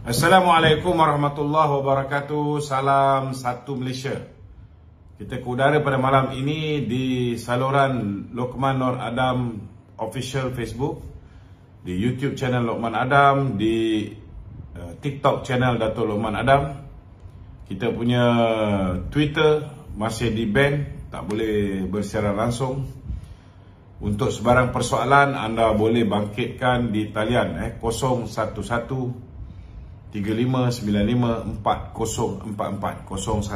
Assalamualaikum warahmatullahi wabarakatuh. Salam satu Malaysia. Kita ke udara pada malam ini di saluran Luqman Nur Adam Official Facebook, di YouTube channel Luqman Adam, di TikTok channel Dato' Luqman Adam. Kita punya Twitter masih di ban, tak boleh bersiaran langsung. Untuk sebarang persoalan anda boleh bangkitkan di talian 011 3595 4044 011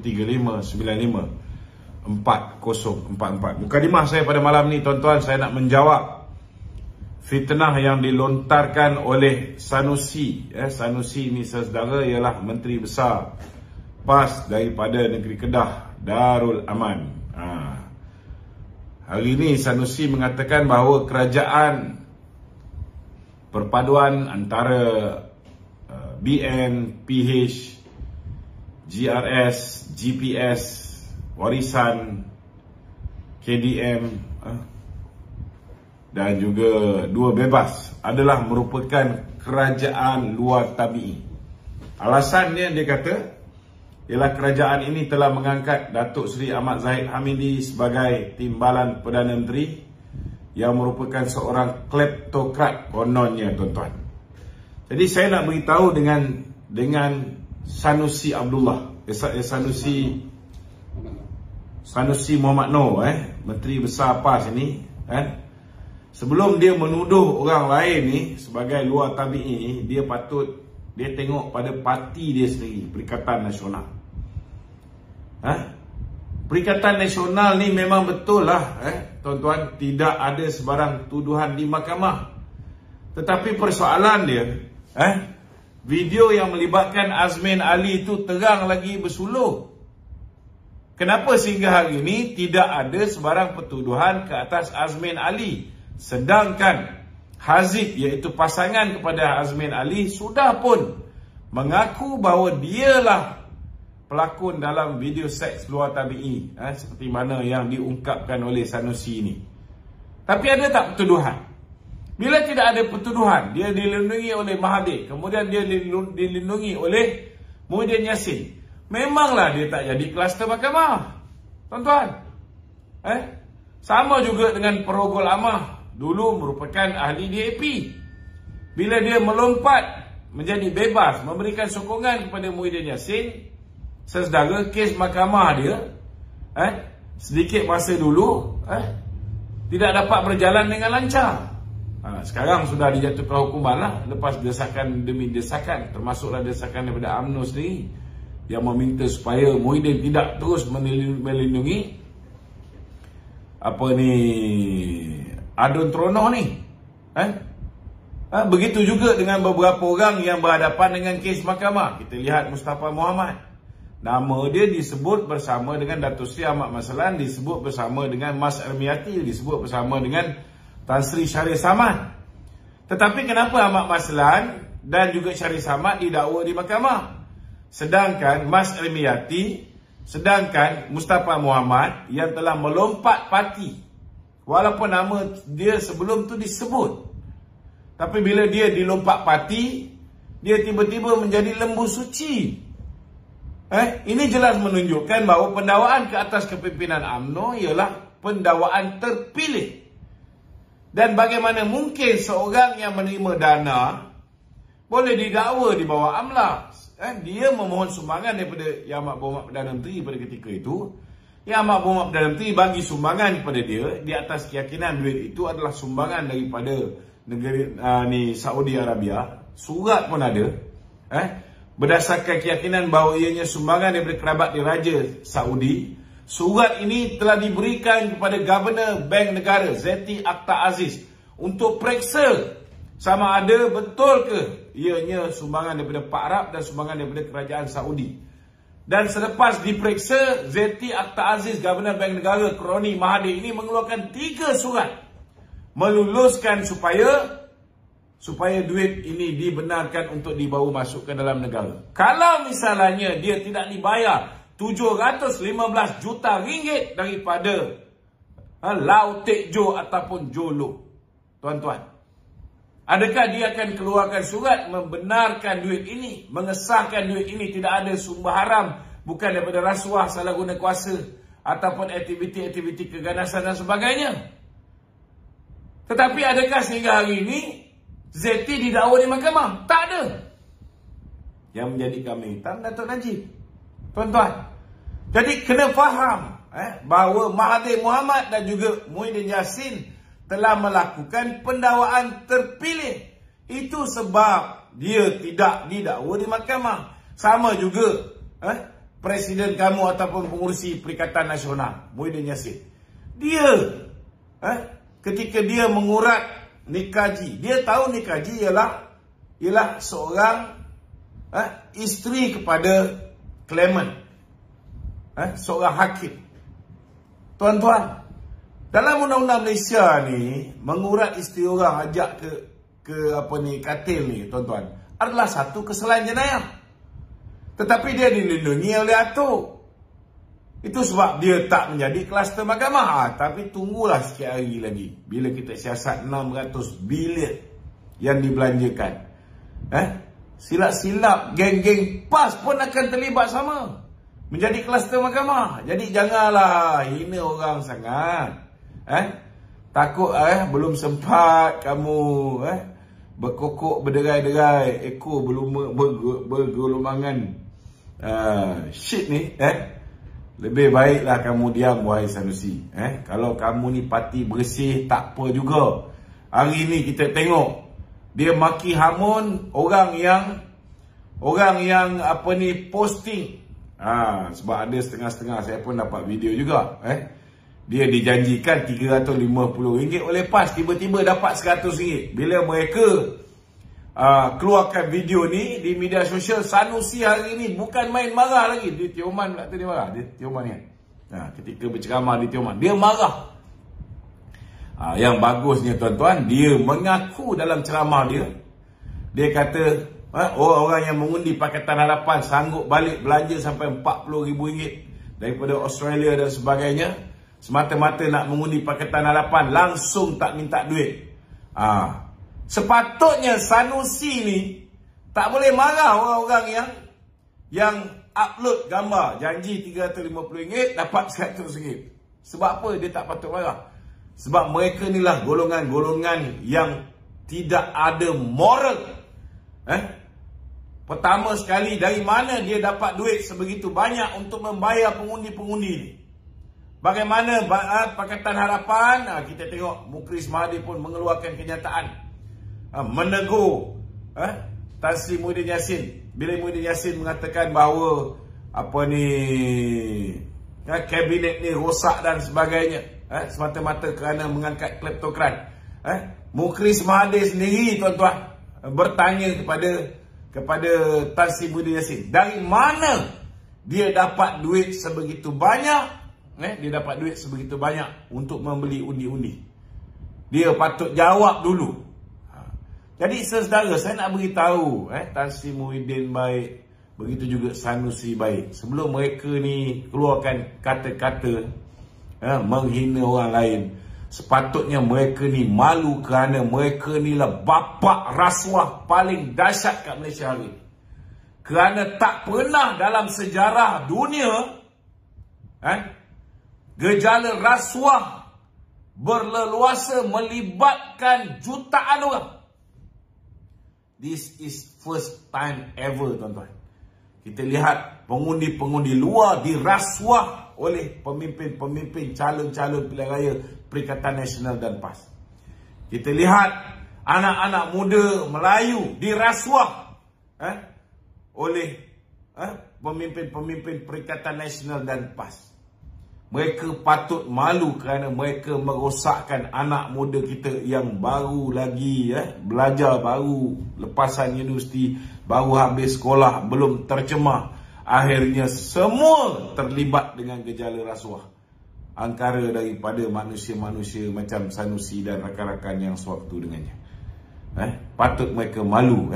3595 4044. Mukadimah saya pada malam ni, tuan-tuan, saya nak menjawab fitnah yang dilontarkan oleh Sanusi. Sanusi ni saudara ialah Menteri Besar PAS daripada negeri Kedah, Darul Aman. Hari ini Sanusi mengatakan bahawa kerajaan perpaduan antara BN, PH, GRS, GPS, Warisan, KDM dan juga Dua Bebas adalah merupakan kerajaan luar tabi'i. Alasannya dia kata ialah kerajaan ini telah mengangkat Datuk Seri Ahmad Zahid Hamidi sebagai Timbalan Perdana Menteri yang merupakan seorang kleptokrat kononnya, tuan-tuan. Jadi saya nak beritahu dengan Sanusi Abdullah, Sanusi Muhammad Noor, Menteri Besar PAS ini, sebelum dia menuduh orang lain ni sebagai luar tabi'i ni, dia tengok pada parti dia sendiri, Perikatan Nasional. Perikatan Nasional ni memang betul lah, tuan-tuan, tidak ada sebarang tuduhan di mahkamah. Tetapi persoalan dia, video yang melibatkan Azmin Ali itu terang lagi bersuluh. Kenapa sehingga hari ini tidak ada sebarang pertuduhan ke atas Azmin Ali, sedangkan Hazib, iaitu pasangan kepada Azmin Ali, sudah pun mengaku bahawa dialah pelakon dalam video seks luar tabi'i, seperti mana yang diungkapkan oleh Sanusi ini. Tapi ada tak pertuduhan? Bila tidak ada pertuduhan, dia dilindungi oleh Mahathir, kemudian dia dilindungi oleh Muhyiddin Yassin, memanglah dia tak jadi kluster mahkamah, tuan-tuan. Sama juga dengan Perogol Amah, dulu merupakan ahli DAP. Bila dia melompat menjadi bebas, memberikan sokongan kepada Muhyiddin Yassin, sesedara kes mahkamah dia sedikit masa dulu tidak dapat berjalan dengan lancar. Sekarang sudah dijatuhkan hukuman lah, lepas desakan demi desakan, termasuklah desakan daripada UMNO sendiri yang meminta supaya Muhyiddin tidak terus melindungi Adun Tronoh ni. Begitu juga dengan beberapa orang yang berhadapan dengan kes mahkamah. Kita lihat Mustafa Muhammad, nama dia disebut bersama dengan Datuk Seri Ahmad Maslan, disebut bersama dengan Mas Ermiati, disebut bersama dengan Tan Sri Syarif Samad. Tetapi kenapa Ahmad Maslan dan juga Syarif Samad didakwa di mahkamah, sedangkan Mas Ermiati, sedangkan Mustafa Muhammad yang telah melompat parti, walaupun nama dia sebelum tu disebut, tapi bila dia dilompat parti, dia tiba-tiba menjadi lembu suci. Ini jelas menunjukkan bahawa pendakwaan ke atas kepimpinan UMNO ialah pendakwaan terpilih. Dan bagaimana mungkin seorang yang menerima dana boleh didakwa di bawah AMLA? Dia memohon sumbangan daripada Yang Amat Berhormat Perdana Menteri pada ketika itu. Yang Amat Berhormat Perdana Menteri bagi sumbangan kepada dia di atas keyakinan duit itu adalah sumbangan daripada negeri Saudi Arabia. Surat pun ada. Berdasarkan keyakinan bahawa ianya sumbangan daripada kerabat diraja Saudi. Surat ini telah diberikan kepada Governor Bank Negara Zeti Akhtar Aziz untuk periksa sama ada betul ke ianya sumbangan daripada Pak Arab dan sumbangan daripada kerajaan Saudi. Dan selepas diperiksa, Zeti Akhtar Aziz, Governor Bank Negara Kroni Mahathir ini mengeluarkan 3 surat meluluskan supaya duit ini dibenarkan untuk dibawa masuk ke dalam negara. Kalau misalnya dia tidak dibayar 715 juta ringgit daripada Lau Tek Jo ataupun Jolo, tuan-tuan, Adakah dia akan keluarkan surat membenarkan duit ini, mengesahkan duit ini tidak ada sumber haram, bukan daripada rasuah, salah guna kuasa ataupun aktiviti-aktiviti keganasan dan sebagainya? Tetapi adakah sehingga hari ini ZT didakwa di mahkamah? Tak ada. Yang menjadi kambing hitam Datuk Najib, tuan-tuan. Jadi kena faham bahawa Mahathir Mohamad dan juga Muhyiddin Yassin telah melakukan pendakwaan terpilih. Itu sebab dia tidak didakwa di mahkamah. Sama juga Presiden kamu ataupun pengurusi Perikatan Nasional Muhyiddin Yassin. Dia ketika dia mengurat Nikaji, dia tahu Nikaji ialah seorang isteri kepada claimant, seorang hakim. Tuan-tuan, dalam undang-undang Malaysia ni, mengurat isteri orang ajak ke katil ni, tuan-tuan, adalah satu kesalahan jenayah. Tetapi dia dilindungi oleh atuk. Itu sebab dia tak menjadi kluster mahkamah. Tapi tunggulah sikit hari lagi, bila kita siasat 600 bilion yang dibelanjakan. Silap-silap geng-geng PAS pun akan terlibat sama, menjadi kluster mahkamah. Jadi janganlah hina orang sangat. Takut belum sempat kamu berkokok berderai-derai, ekor bergolomangan shit ni, lebih baiklah kamu diam, wahai Sanusi. Kalau kamu ni parti bersih tak apa juga. Hari ni kita tengok dia maki hamun orang yang posting. Sebab ada setengah-setengah, saya pun dapat video juga. Dia dijanjikan RM350 oleh PAS, tiba-tiba dapat RM100. Bila mereka keluarkan video ni di media sosial, Sanusi hari ni bukan main marah lagi. Di Tioman pula tu dia marah. Di Tioman ni ketika berceramah di Tioman, dia marah. Yang bagusnya tuan-tuan, dia mengaku dalam ceramah dia kata orang-orang yang mengundi Pakatan Harapan sanggup balik belanja sampai RM40,000 daripada Australia dan sebagainya, semata-mata nak mengundi Pakatan Harapan, langsung tak minta duit. Sepatutnya Sanusi ni tak boleh marah orang-orang yang upload gambar janji RM350 dapat RM100. Sebab apa dia tak patut marah? Sebab mereka ni lah golongan-golongan yang tidak ada moral. Pertama sekali, dari mana dia dapat duit sebegitu banyak untuk membayar pengundi-pengundi ni? Bagaimana Pakatan Harapan? Kita tengok Mukris Mahathir pun mengeluarkan kenyataan, menegur Tan Sri Muhyiddin Yassin. Bila Muhyiddin Yassin mengatakan bahawa kabinet ni rosak dan sebagainya, semata-mata kerana mengangkat kleptokrat. Mukris Mahathir sendiri, tuan-tuan, bertanya kepada Tan Sri Muhyiddin Yassin, dari mana dia dapat duit sebegitu banyak? Dia dapat duit sebegitu banyak untuk membeli undi-undi. Dia patut jawab dulu. Jadi saudara, saya nak beritahu, Tan Sri Muhyiddin baik, begitu juga Sanusi baik. Sebelum mereka ni keluarkan kata-kata menghina orang lain, sepatutnya mereka ni malu, kerana mereka ni lah bapak rasuah paling dahsyat kat Malaysia hari. Kerana tak pernah dalam sejarah dunia gejala rasuah berleluasa melibatkan jutaan orang. This is first time ever, tuan-tuan. Kita lihat pengundi-pengundi luar dirasuah oleh pemimpin-pemimpin calon-calon pilihan raya Perikatan Nasional dan PAS. Kita lihat anak-anak muda Melayu dirasuah oleh pemimpin-pemimpin Perikatan Nasional dan PAS. Mereka patut malu kerana mereka merosakkan anak muda kita yang baru lagi belajar, baru lepasan universiti, baru habis sekolah, belum tercemar. Akhirnya semua terlibat dengan gejala rasuah. Angkara daripada manusia-manusia macam Sanusi dan rakan-rakan yang sewaktu dengannya. Patut mereka malu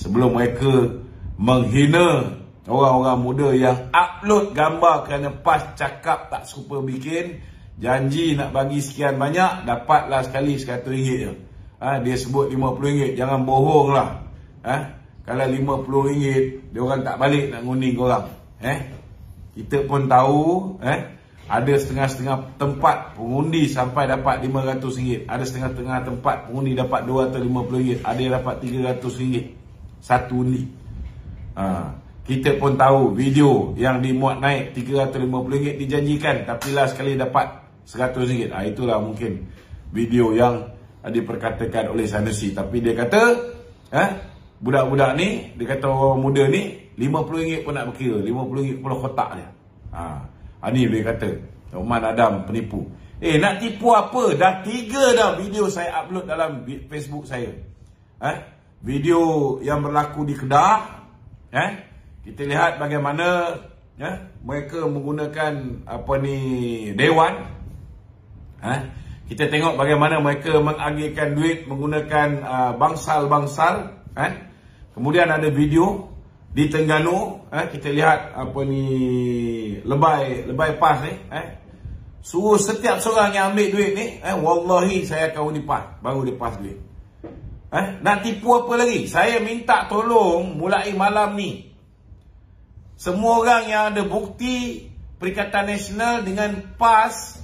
sebelum mereka menghina orang-orang muda yang upload gambar kerana PAS cakap tak serupa bikin, janji nak bagi sekian banyak, dapatlah sekali RM100 je. dia sebut RM50, jangan bohong lah. Kalau RM50 dia orang tak balik nak ngundi korang. Kita pun tahu ada setengah-setengah tempat pengundi sampai dapat RM500, ada setengah-setengah tempat pengundi dapat RM250, ada yang dapat RM300 satu undi. Kita pun tahu video yang dimuat naik RM350 dijanjikan, tapi last sekali dapat RM100. Itulah mungkin video yang diperkatakan oleh Sanusi. Tapi dia kata budak-budak ni, dia kata orang muda ni RM50 pun nak berkira, RM50 kepala kotak dia. Ni dia kata Oman Adam penipu. Nak tipu apa? Dah 3 dah video saya upload dalam Facebook saya. Video yang berlaku di Kedah. Kita lihat bagaimana mereka menggunakan dewan. Kita tengok bagaimana mereka mengagihkan duit menggunakan bangsal-bangsal. Kemudian ada video di Terengganu, kita lihat lebay PAS ni, suruh setiap seorang yang ambil duit ni, wallahi saya akan undi PAS, baru dia PAS duit. Nak tipu apa lagi? Saya minta tolong mulai malam ni, semua orang yang ada bukti Perikatan Nasional dengan PAS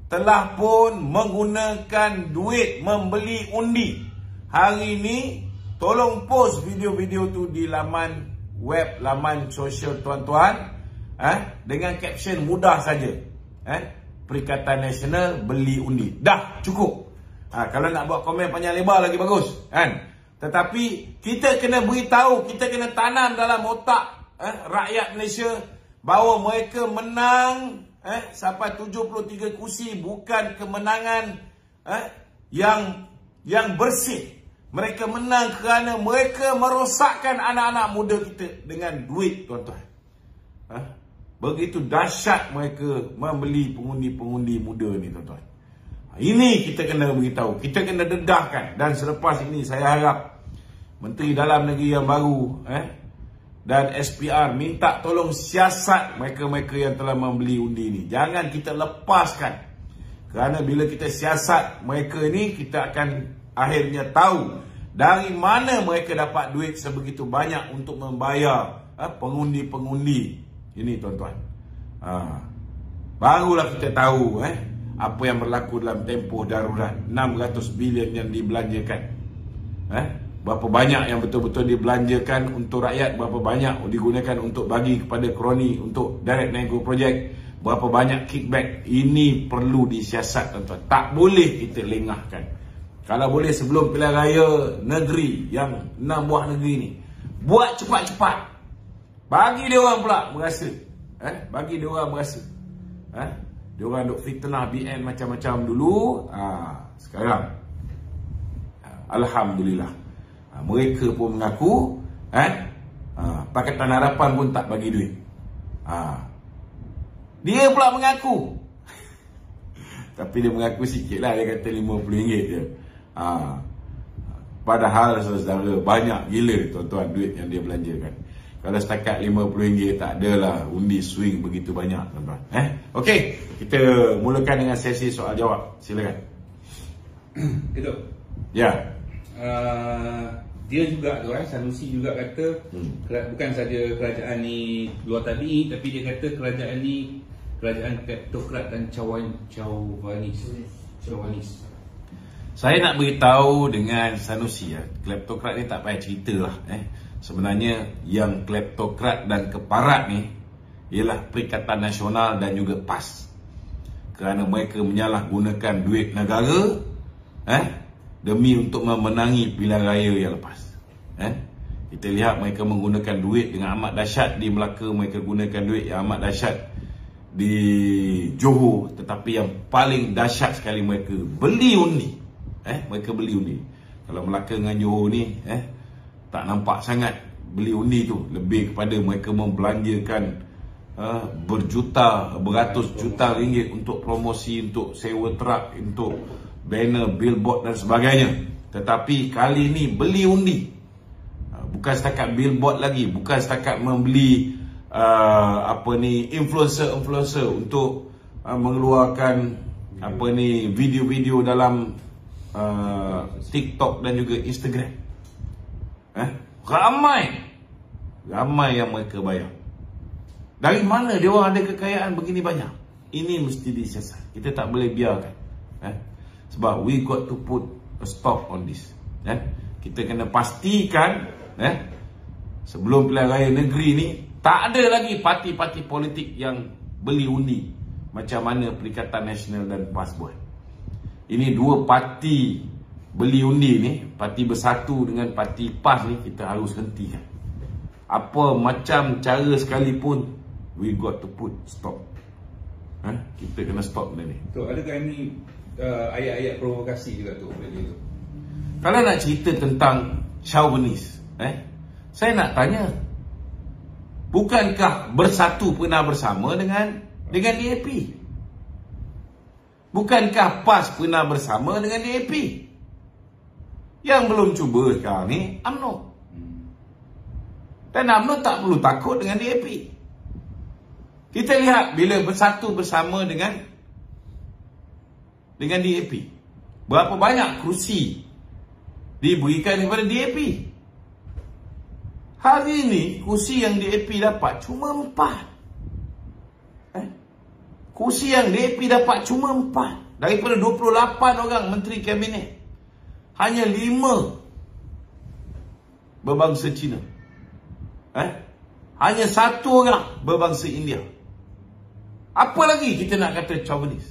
telah pun menggunakan duit membeli undi. Hari ni tolong post video-video tu di laman web, laman sosial tuan-tuan, dengan caption mudah saja. Perikatan Nasional beli undi. Dah cukup. Kalau nak buat komen panjang lebar lagi bagus, Tetapi kita kena beritahu, kita kena tanam dalam otak rakyat Malaysia bahawa mereka menang sampai 73 kursi bukan kemenangan yang bersih. Mereka menang kerana mereka merosakkan anak-anak muda kita dengan duit, tuan-tuan. Begitu dahsyat mereka membeli pengundi-pengundi muda ni, tuan-tuan. Ini kita kena beritahu, kita kena dedahkan. Dan selepas ini saya harap Menteri Dalam Negeri yang baru dan SPR minta tolong siasat mereka-mereka yang telah membeli undi ni. Jangan kita lepaskan. Kerana bila kita siasat mereka ni, kita akan akhirnya tahu dari mana mereka dapat duit sebegitu banyak untuk membayar pengundi-pengundi ini, tuan-tuan. Barulah kita tahu apa yang berlaku dalam tempoh darurat. 600 bilion yang dibelanjakan. Berapa banyak yang betul-betul dibelanjakan untuk rakyat, berapa banyak digunakan untuk bagi kepada kroni untuk direct nego project, berapa banyak kickback. Ini perlu disiasat, tuan-tuan. Tak boleh kita lengahkan. Kalau boleh sebelum pilihan raya negeri yang 6 buah negeri ni, buat cepat-cepat. Bagi dia orang pula berasa. Bagi dia orang berasa. Dia orang duk fitnah BN macam-macam dulu. Sekarang alhamdulillah, mereka pun mengaku Pakatan Harapan pun tak bagi duit. Dia pula mengaku. Tapi dia mengaku sikit lah. Dia kata RM50 je. Padahal saudara, banyak gila, tuan-tuan, duit yang dia belanjakan. Kalau setakat RM50 tak adalah undi swing begitu banyak, tuan-tuan. Okey, kita mulakan dengan sesi soal jawab. Silakan. Kedok. Ya. Dia juga tu Sanusi juga kata bukan saja kerajaan ni luar tabi, tapi dia kata kerajaan ni kerajaan kleptokrat dan cawanis. Saya nak beritahu dengan Sanusi, kleptokrat ni tak payah cerita lah. Sebenarnya yang kleptokrat dan keparat ni ialah Perikatan Nasional dan juga PAS. Kerana mereka menyalahgunakan duit negara demi untuk memenangi pilihan raya yang lepas. Kita lihat mereka menggunakan duit dengan amat dahsyat di Melaka, mereka gunakan duit yang amat dahsyat di Johor, tetapi yang paling dahsyat sekali mereka beli undi. Mereka beli undi. Kalau Melaka dengan Johor ni tak nampak sangat beli undi tu. Lebih kepada mereka membelanjakan beratus juta ringgit untuk promosi, untuk sewa truk, untuk banner, billboard dan sebagainya. Tetapi kali ni beli undi. Bukan setakat billboard lagi, bukan setakat membeli influencer untuk mengeluarkan video-video dalam TikTok dan juga Instagram. Ramai yang mereka bayar. Dari mana dia orang ada kekayaan begini banyak? Ini mesti disiasat. Kita tak boleh biarkan. Sebab we got to put a stop on this. Kita kena pastikan sebelum pilihan raya negeri ni tak ada lagi parti-parti politik yang beli undi macam mana Perikatan Nasional dan PAS buat. Ini dua parti beli undi ni, parti Bersatu dengan parti PAS ni, kita harus hentikan. Apa macam cara sekalipun, we got to put stop. Kita kena stop benda ni. So, adakah ini ayat-ayat provokasi juga tu? Kalau nak cerita tentang chauvinis, saya nak tanya, bukankah Bersatu pernah bersama dengan DAP? Bukankah PAS pernah bersama dengan DAP? Yang belum cuba sekarang ni UMNO. Dan UMNO tak perlu takut dengan DAP. Kita lihat bila Bersatu bersama dengan DAP, berapa banyak kerusi diberikan kepada DAP. Hari ini kursi yang DAP dapat cuma 4. Kursi yang DAP dapat cuma 4. Daripada 28 orang menteri kabinet, hanya 5 berbangsa Cina. Hanya 1 orang berbangsa India. Apa lagi kita nak kata chauvinis?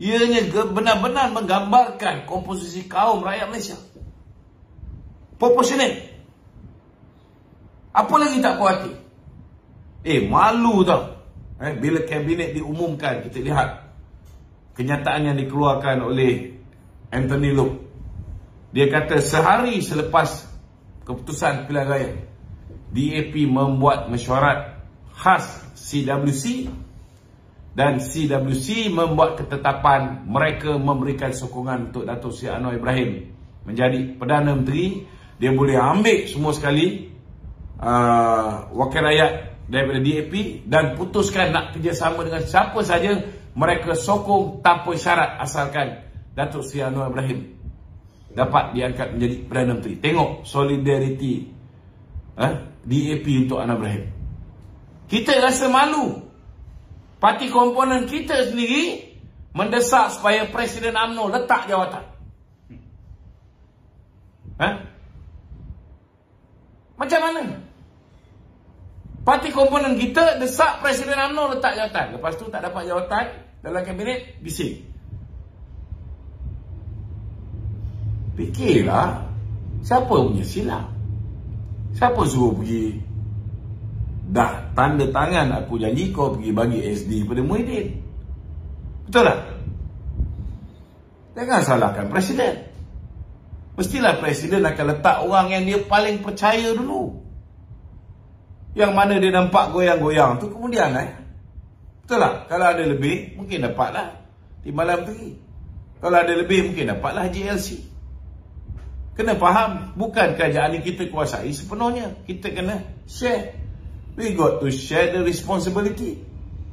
Ianya benar-benar menggambarkan komposisi kaum rakyat Malaysia. Proportionate. Apa lagi tak puas hati? Malu tau. Bila kabinet diumumkan, kita lihat kenyataan yang dikeluarkan oleh Anthony Loke. Dia kata sehari selepas keputusan pilihan raya, DAP membuat mesyuarat khas CWC dan CWC membuat ketetapan mereka memberikan sokongan untuk Datuk Seri Anwar Ibrahim menjadi Perdana Menteri. Dia boleh ambil semua sekali wakil rakyat daripada DAP dan putuskan nak kerjasama dengan siapa saja mereka sokong tanpa syarat, asalkan Datuk Seri Anwar Ibrahim dapat diangkat menjadi Perdana Menteri. Tengok solidariti DAP untuk Anwar Ibrahim. Kita rasa malu. Parti komponen kita sendiri mendesak supaya Presiden UMNO letak jawatan. Macam mana? Parti komponen kita desak Presiden UMNO letak jawatan. Lepas tu tak dapat jawatan dalam kabinet, bising. Fikirlah, siapa punya silap? Siapa suruh pergi? Dah tanda tangan, aku janji kau pergi bagi SD pada Muhyiddin. Betul tak? Jangan salahkan Presiden. Mestilah Presiden akan letak orang yang dia paling percaya dulu. Yang mana dia nampak goyang-goyang tu kemudian betul tak? Kalau ada lebih, mungkin dapatlah di malam tadi. Kalau ada lebih, mungkin dapatlah GLC. Kena faham, bukan kerajaan ini kita kuasai sepenuhnya. Kita kena share. We got to share the responsibility.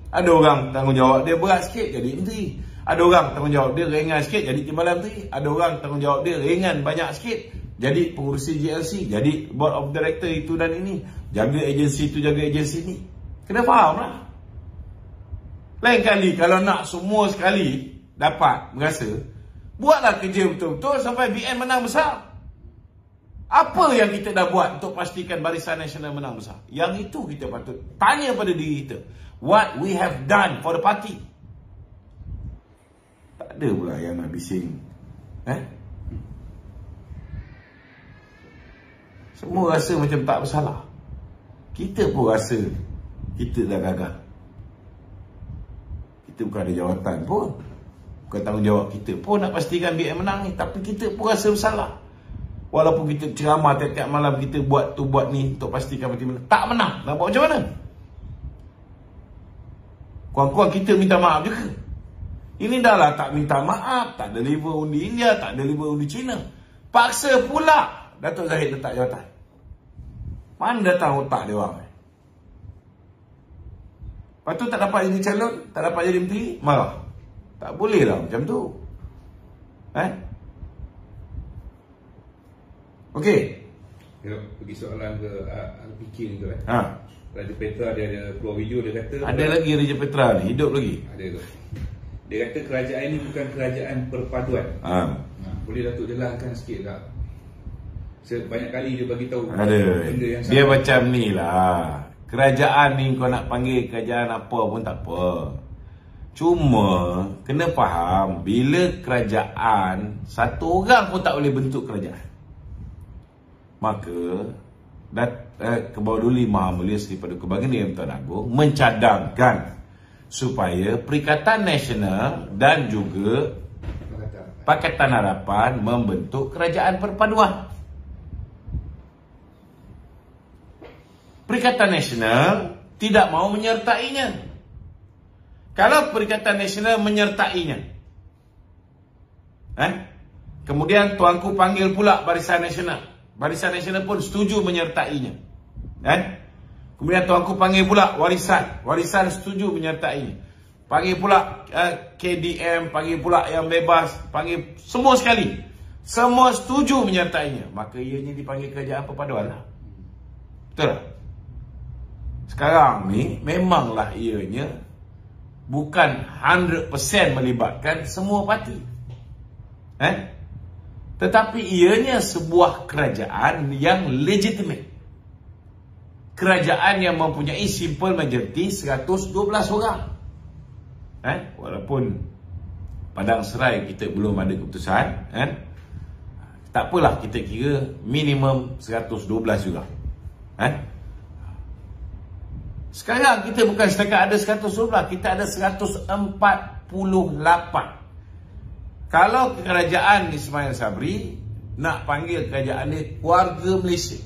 Ada orang tanggungjawab dia berat sikit, jadi menteri. Ada orang tanggungjawab dia ringan sikit, jadi timbalan menteri. Ada orang tanggungjawab dia ringan banyak sikit, jadi pengurusi GLC, jadi board of director itu dan ini. Jaga agensi itu, jaga agensi ini. Kena faham lah. Lain kali kalau nak semua sekali dapat berasa, buatlah kerja betul-betul sampai BN menang besar. Apa yang kita dah buat untuk pastikan Barisan Nasional menang besar? Yang itu kita patut tanya pada diri kita. What we have done for the party. Tak ada pula yang nak bising. Semua rasa macam tak bersalah. Kita pun rasa kita dah gagal. Kita bukan ada jawatan pun, bukan tanggungjawab kita pun nak pastikan BN menang ni. Tapi kita pun rasa bersalah. Walaupun kita ceramah tiap-tiap malam, kita buat tu buat ni untuk pastikan parti menang, tak menang. Nak buat macam mana? Kurang-kurang kita minta maaf juga. Ini dah lah tak minta maaf, tak deliver undi India, tak deliver undi China. Paksa pula Datuk Zahid letak jawatan. Mana datang otak dia orang? Lepas tu tak dapat jadi calon, tak dapat jadi menteri, marah. Tak boleh lah macam tu. Okey. Pergi soalan ke RPK ni tu Raja Petra dia ada keluar video, dia kata ada lagi Raja Petra ni hidup lagi. Ada tu. Dia kata kerajaan ini bukan kerajaan perpaduan. Boleh Datuk jelaskan sikit tak? Banyak kali dia bagi tahu ada benda yang dia macam ni lah. Kerajaan ni kau nak panggil kerajaan apa pun tak apa. Cuma kena faham, bila kerajaan, satu orang pun tak boleh bentuk kerajaan. Maka Kebawah Maha Mulia Seri Paduka Baginda Yang Tuan Agong mencadangkan supaya Perikatan Nasional dan juga Pakatan Harapan membentuk kerajaan perpaduan. Perikatan Nasional tidak mau menyertainya. Kalau Perikatan Nasional menyertainya, kemudian tuanku panggil pula Barisan Nasional. Barisan Nasional pun setuju menyertainya. Kemudian tuanku panggil pula Warisan setuju menyertainya. Panggil pula KDM, panggil pula yang bebas, panggil semua sekali. Semua setuju menyertainya. Maka ianya dipanggil kerajaan perpaduan lah. Betul tak? Sekarang ni memanglah ianya bukan 100% melibatkan semua parti. Tetapi ianya sebuah kerajaan yang legitimate. Kerajaan yang mempunyai simple majority 112 orang. Walaupun Padang Serai kita belum ada keputusan, tak apalah, kita kira minimum 112 juga. Sekarang kita bukan setakat ada 112, kita ada 148. Kalau kerajaan Ismail Sabri nak panggil kerajaan ni keluarga Malaysia,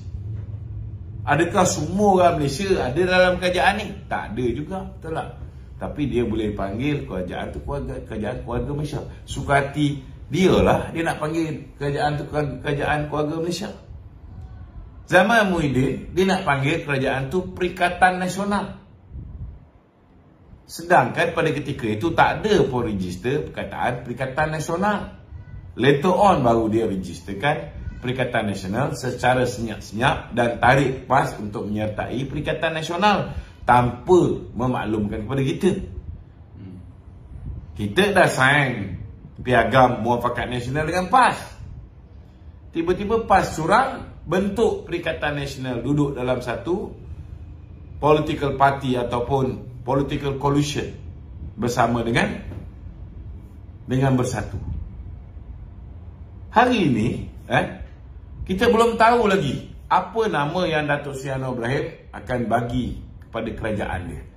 adakah semua orang Malaysia ada dalam kerajaan ni? Tak ada juga, betul tak? Tapi dia boleh panggil kerajaan tu kerajaan keluarga Malaysia. Suka hati dia lah, dia nak panggil kerajaan tu kerajaan keluarga Malaysia. Zaman Muhyiddin, dia nak panggil kerajaan tu Perikatan Nasional. Sedangkan pada ketika itu tak ada pun register perkataan Perikatan Nasional. Later on baru dia registerkan Perikatan Nasional secara senyap-senyap dan tarik pas untuk menyertai Perikatan Nasional tanpa memaklumkan kepada kita. Kita dah sign piagam muafakat nasional dengan PAS. Tiba-tiba PAS curang, bentuk Perikatan Nasional duduk dalam satu political party ataupun political coalition bersama dengan bersatu. Hari ini kita belum tahu lagi apa nama yang Datuk Seri Anwar Ibrahim akan bagi kepada kerajaan dia.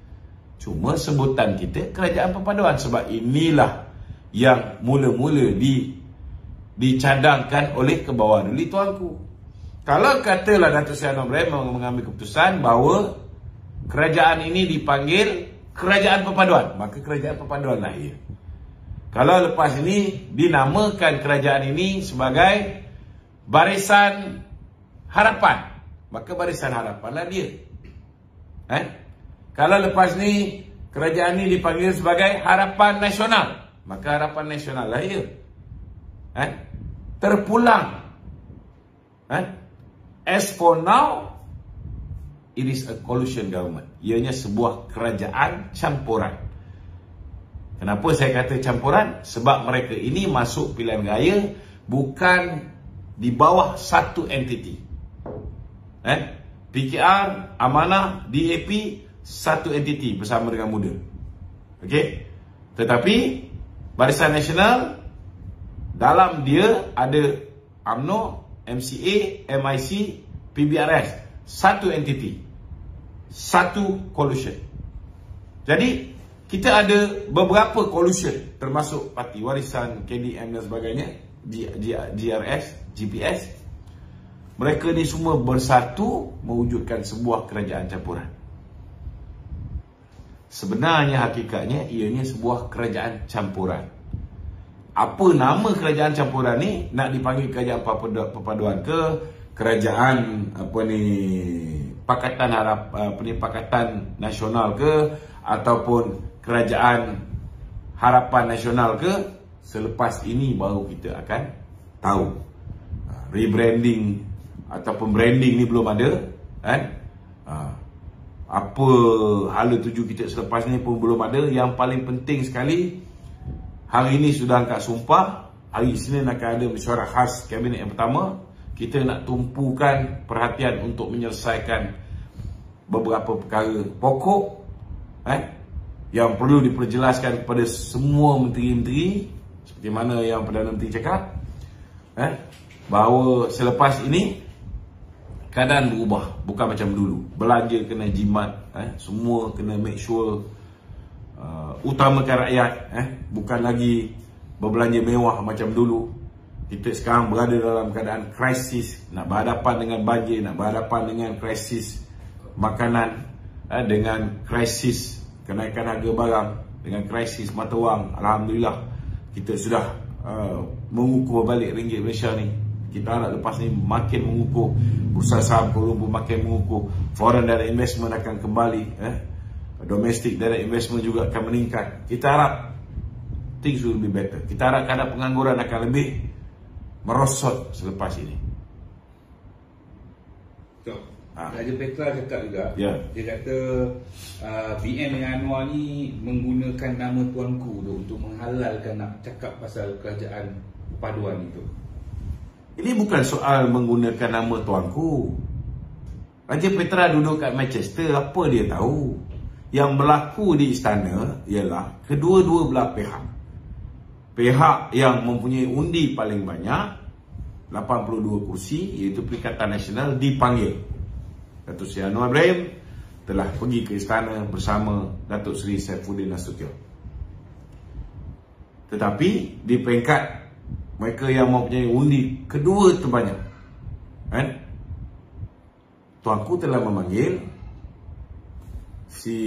Cuma sebutan kita kerajaan perpaduan, sebab inilah yang mula-mula dicadangkan oleh Kebawah Duli tuanku. Kalau katalah Datuk Seri Anwar Ibrahim mengambil keputusan bahawa kerajaan ini dipanggil kerajaan perpaduan, maka kerajaan perpaduan lahir. Kalau lepas ini dinamakan kerajaan ini sebagai Barisan Harapan, maka Barisan Harapanlah dia. Kalau lepas ni kerajaan ini dipanggil sebagai Harapan Nasional, maka Harapan Nasional lahir. Terpulang. As for now, it is a coalition government. Ianya sebuah kerajaan campuran. Kenapa saya kata campuran? Sebab mereka ini masuk pilihan raya bukan di bawah satu entiti. PKR, Amanah, DAP, satu entiti bersama dengan Muda. Okey. Tetapi Barisan Nasional, dalam dia ada UMNO, MCA, MIC, PBRS, satu entiti, satu coalition. Jadi kita ada beberapa coalition, termasuk Parti Warisan, KDM dan sebagainya, GRS, GPS. Mereka ni semua bersatu mewujudkan sebuah kerajaan campuran. Sebenarnya hakikatnya ianya sebuah kerajaan campuran. Apa nama kerajaan campuran ni? Nak dipanggil kerajaan perpaduan ke, kerajaan Pakatan Nasional ke, ataupun kerajaan Harapan Nasional ke, selepas ini baru kita akan tahu. Rebranding ataupun branding ni belum ada, kan? Apa hala tuju kita selepas ni pun belum ada. Yang paling penting sekali, hari ini sudah angkat sumpah. Hari Isnin akan ada mesyuarat khas kabinet yang pertama. Kita nak tumpukan perhatian untuk menyelesaikan beberapa perkara pokok yang perlu diperjelaskan kepada semua menteri-menteri, seperti mana yang Perdana Menteri cakap, bahawa selepas ini keadaan berubah, bukan macam dulu. Belanja kena jimat, semua kena make sure utamakan rakyat, bukan lagi berbelanja mewah macam dulu. Kita sekarang berada dalam keadaan krisis, nak berhadapan dengan banjir, nak berhadapan dengan krisis makanan, dengan krisis kenaikan harga barang, dengan krisis mata wang. Alhamdulillah kita sudah mengukur balik ringgit Malaysia ni. Kita harap lepas ni makin mengukur, bursa saham Kuala Lumpur makin mengukur, foreign direct investment akan kembali, domestic direct investment juga akan meningkat. Kita harap things will be better. Kita harap kadar pengangguran akan lebih merosot selepas ini. Raja Petra cakap juga, dia kata BN dengan Anwar ni menggunakan nama tuanku tu untuk menghalalkan nak cakap pasal kerajaan paduan itu. Ini bukan soal menggunakan nama tuanku. Raja Petra duduk kat Manchester, apa dia tahu? Yang berlaku di istana ialah kedua-dua belah pihak. Pihak yang mempunyai undi paling banyak, 82 kursi, iaitu Perikatan Nasional, dipanggil. Datuk Seri Anwar Ibrahim telah pergi ke istana bersama Datuk Seri Saifuddin Nasution. Tetapi di peringkat mereka yang mempunyai undi kedua terbanyak, tuanku telah memanggil si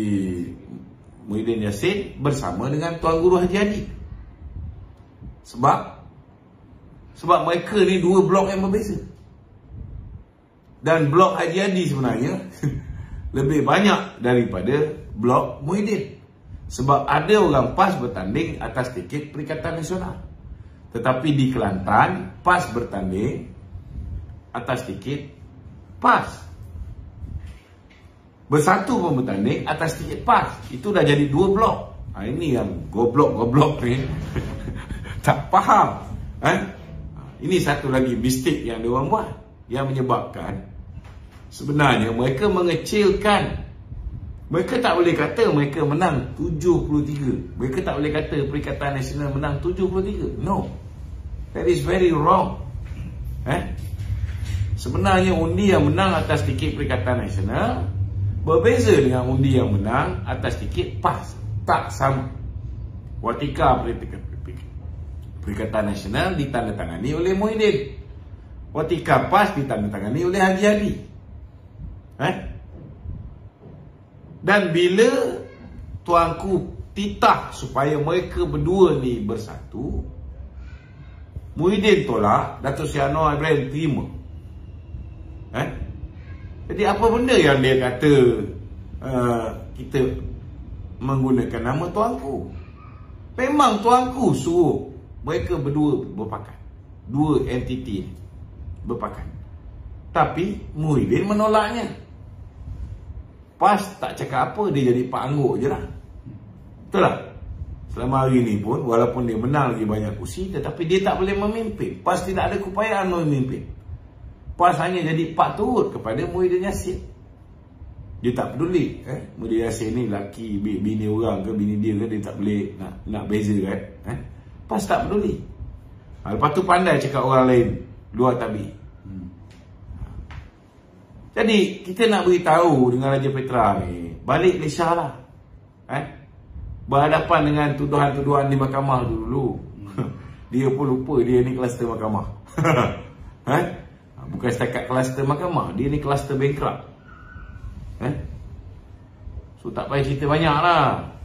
Muhyiddin Yassin bersama dengan Tuan Guru Haji Hadi. Sebab mereka ni dua blok yang berbeza. Dan blok Haji Hadi sebenarnya lebih banyak daripada blok Muhyiddin. Sebab ada orang PAS bertanding atas tiket Perikatan Nasional. Tetapi di Kelantan, PAS bertanding atas tiket PAS. Bersatu pun bertanding atas tiket PAS. Itu dah jadi dua blok. Ini yang goblok-goblok ni tak faham. Ini satu lagi mistake yang diorang buat, yang menyebabkan sebenarnya mereka mengecilkan. Mereka tak boleh kata mereka menang 73. Mereka tak boleh kata Perikatan Nasional menang 73. No, that is very wrong. Sebenarnya undi yang menang atas tiket Perikatan Nasional berbeza dengan undi yang menang atas tiket PAS. Tak sama. Watika Perikatan Nasional ditandatangani oleh Muhyiddin. Watika PAS ditandatangani oleh Haji Hadi. Dan bila tuanku titah supaya mereka berdua ni bersatu, Muhyiddin tolak, Datuk Seri Anwar Ibrahim terima. Jadi apa benda yang dia kata kita menggunakan nama tuanku? Memang tuanku suruh mereka berdua berpakat, dua entiti berpakat. Tapi Muhyiddin menolaknya. PAS tak cakap apa, dia jadi Pak Angguk je lah. Betul tak? Selama hari ni pun, walaupun dia menang lagi banyak kursi, tetapi dia tak boleh memimpin. PAS tidak ada keupayaan memimpin. PAS hanya jadi Pak Turut kepada Muhyiddin Yassin. Dia tak peduli. Muhyiddin Yassin ni laki bini orang ke, bini dia ke, dia tak boleh nak beza kan. PAS tak peduli. Lepas tu pandai cakap orang lain luar tabi. Jadi kita nak beritahu dengan Raja Petra ni, balik Malaysia lah. Berhadapan dengan tuduhan-tuduhan di mahkamah dulu. Dia pun lupa dia ni kluster mahkamah. Bukan setakat kluster mahkamah, dia ni kluster bankrupt. So tak payah cerita banyak lah.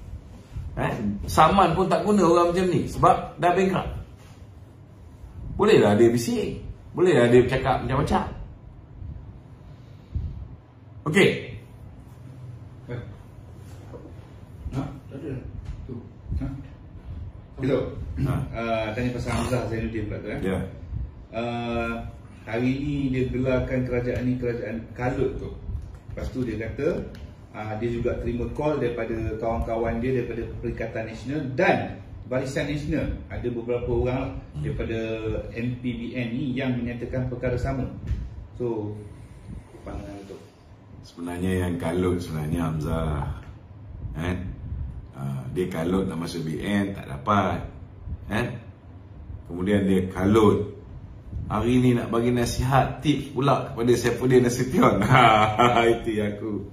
Saman pun tak guna orang macam ni, sebab dah bankrupt. Bolehlah dia bising, bolehlah dia bercakap macam-macam. Okey. Hello. Tanya pasal Hamzah Zainuddin pula tu. Ya. hari ni dia gelarkan kerajaan ni kerajaan kalut tu. Lepas tu dia kata dia juga terima call daripada kawan-kawan dia daripada Perikatan Nasional dan Barisan Nasional. Ada beberapa orang daripada MPBN ni yang menyatakan perkara sama. So pandangan tu. Sebenarnya yang kalut sebenarnya Hamzah, dia kalut nak masuk BN tak dapat, kemudian dia kalut hari ni nak bagi nasihat tips pula kepada Saifuddin Nasution. Itu yang aku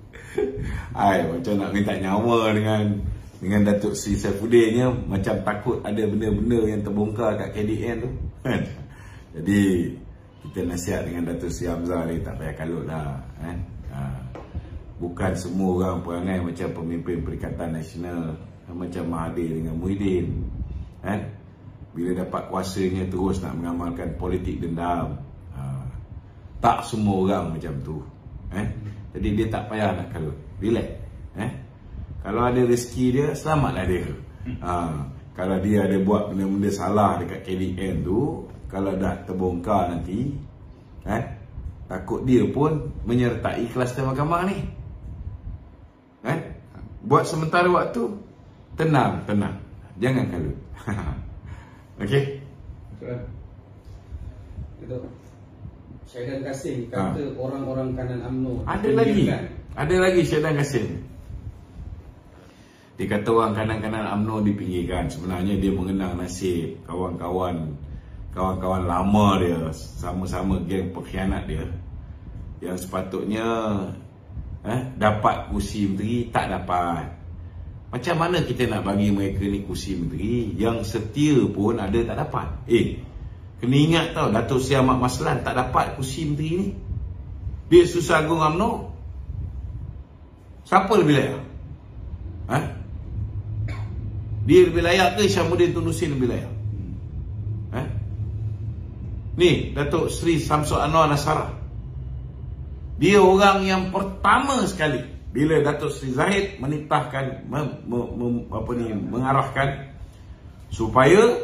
macam nak minta nyawa dengan Datuk Seri Saifuddin nya, macam takut ada benda-benda yang terbongkar kat KDN tu. Jadi kita nasihat dengan Datuk Seri Hamzah ni tak payah kalut lah. Bukan semua orang perangai macam pemimpin Perikatan Nasional, macam Mahathir dengan Muhyiddin. Bila dapat kuasanya terus nak mengamalkan politik dendam. Tak semua orang macam tu. Jadi dia tak payah nak kalut. Relax. Kalau ada rezeki dia, selamatlah dia. Kalau dia ada buat benda-benda salah dekat KDN tu, kalau dah terbongkar nanti, takut dia pun menyertai kluster mahkamah ni. Buat sementara waktu, tenang. Jangan kalut. Okey. Syedan Kasim kata orang-orang kanan UMNO ada lagi Syedan Kasim. Dia kata orang kanan-kanan UMNO dipinggirkan. Sebenarnya dia mengenang nasib kawan-kawan lama dia, sama-sama geng pengkhianat dia, yang sepatutnya dapat kursi menteri tak dapat. Macam mana kita nak bagi mereka ni kursi menteri yang setia pun ada tak dapat? Kena ingat tau, Datuk Seri Ahmad Maslan tak dapat kursi menteri ni. Dia Susah Agung UMNO. Siapa lebih layak? Dia lebih layak ke Syamuddin Tun Nusin lebih layak? Ni Datuk Seri Samsul Anwar Nasara. Dia orang yang pertama sekali bila Datuk Seri Zahid menitahkan mengarahkan supaya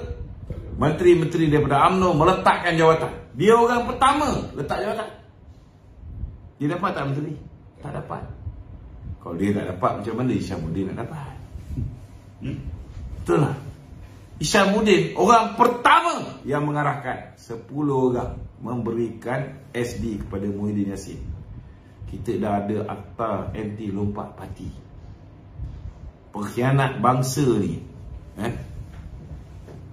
menteri-menteri daripada UMNO meletakkan jawatan. Dia orang pertama letak jawatan. Dia dapat tak menteri? Tak dapat. Kalau dia tak dapat, macam mana Isyamuddin nak dapat? Betul lah. Isyamuddin orang pertama yang mengarahkan 10 orang memberikan SD kepada Muhyiddin Yassin. Kita dah ada akta anti lompat parti. Pengkhianat bangsa ni,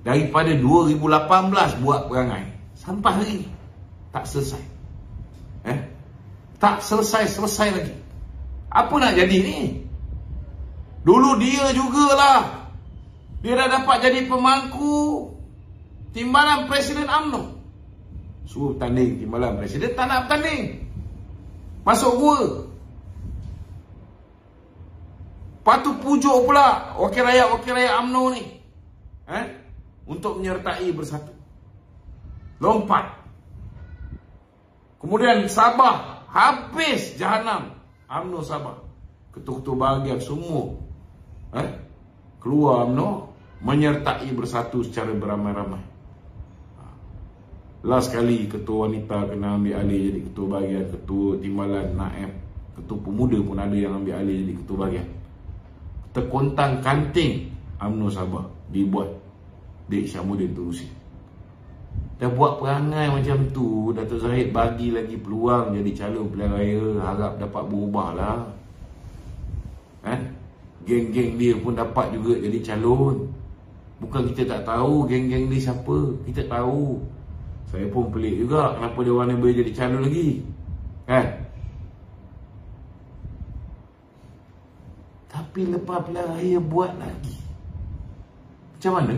daripada 2018 buat perangai sampai hari ni tak selesai. Tak selesai lagi. Apa nak jadi ni? Dulu dia jugalah, dia dah dapat jadi pemangku timbalan Presiden UMNO. Suruh tanding timbalan Presiden, tak nak bertanding, masuk gua. Lepas tu pujuk pula wakil rakyat UMNO ni untuk menyertai bersatu. Lompat. Kemudian Sabah, habis jahanam UMNO Sabah. Ketua-ketua bahagian semua keluar UMNO, menyertai bersatu secara beramai-ramai. Last kali ketua wanita kena ambil alih jadi ketua bahagian, ketua timbalan Naib, ketua pemuda pun ada yang ambil alih jadi ketua bahagian. Terkontang kanting UMNO Sabah dibuat Dek Syamuddin Tun Nusin. Dah buat perangai macam tu, Datuk Zahid bagi lagi peluang jadi calon pilihan raya, harap dapat berubah lah. Geng-geng dia pun dapat juga jadi calon. Bukan kita tak tahu geng-geng dia siapa, kita tahu. Saya pun pelik juga kenapa dia orang ni boleh jadi calon lagi, Tapi lepas pilihan raya buat lagi. Macam mana?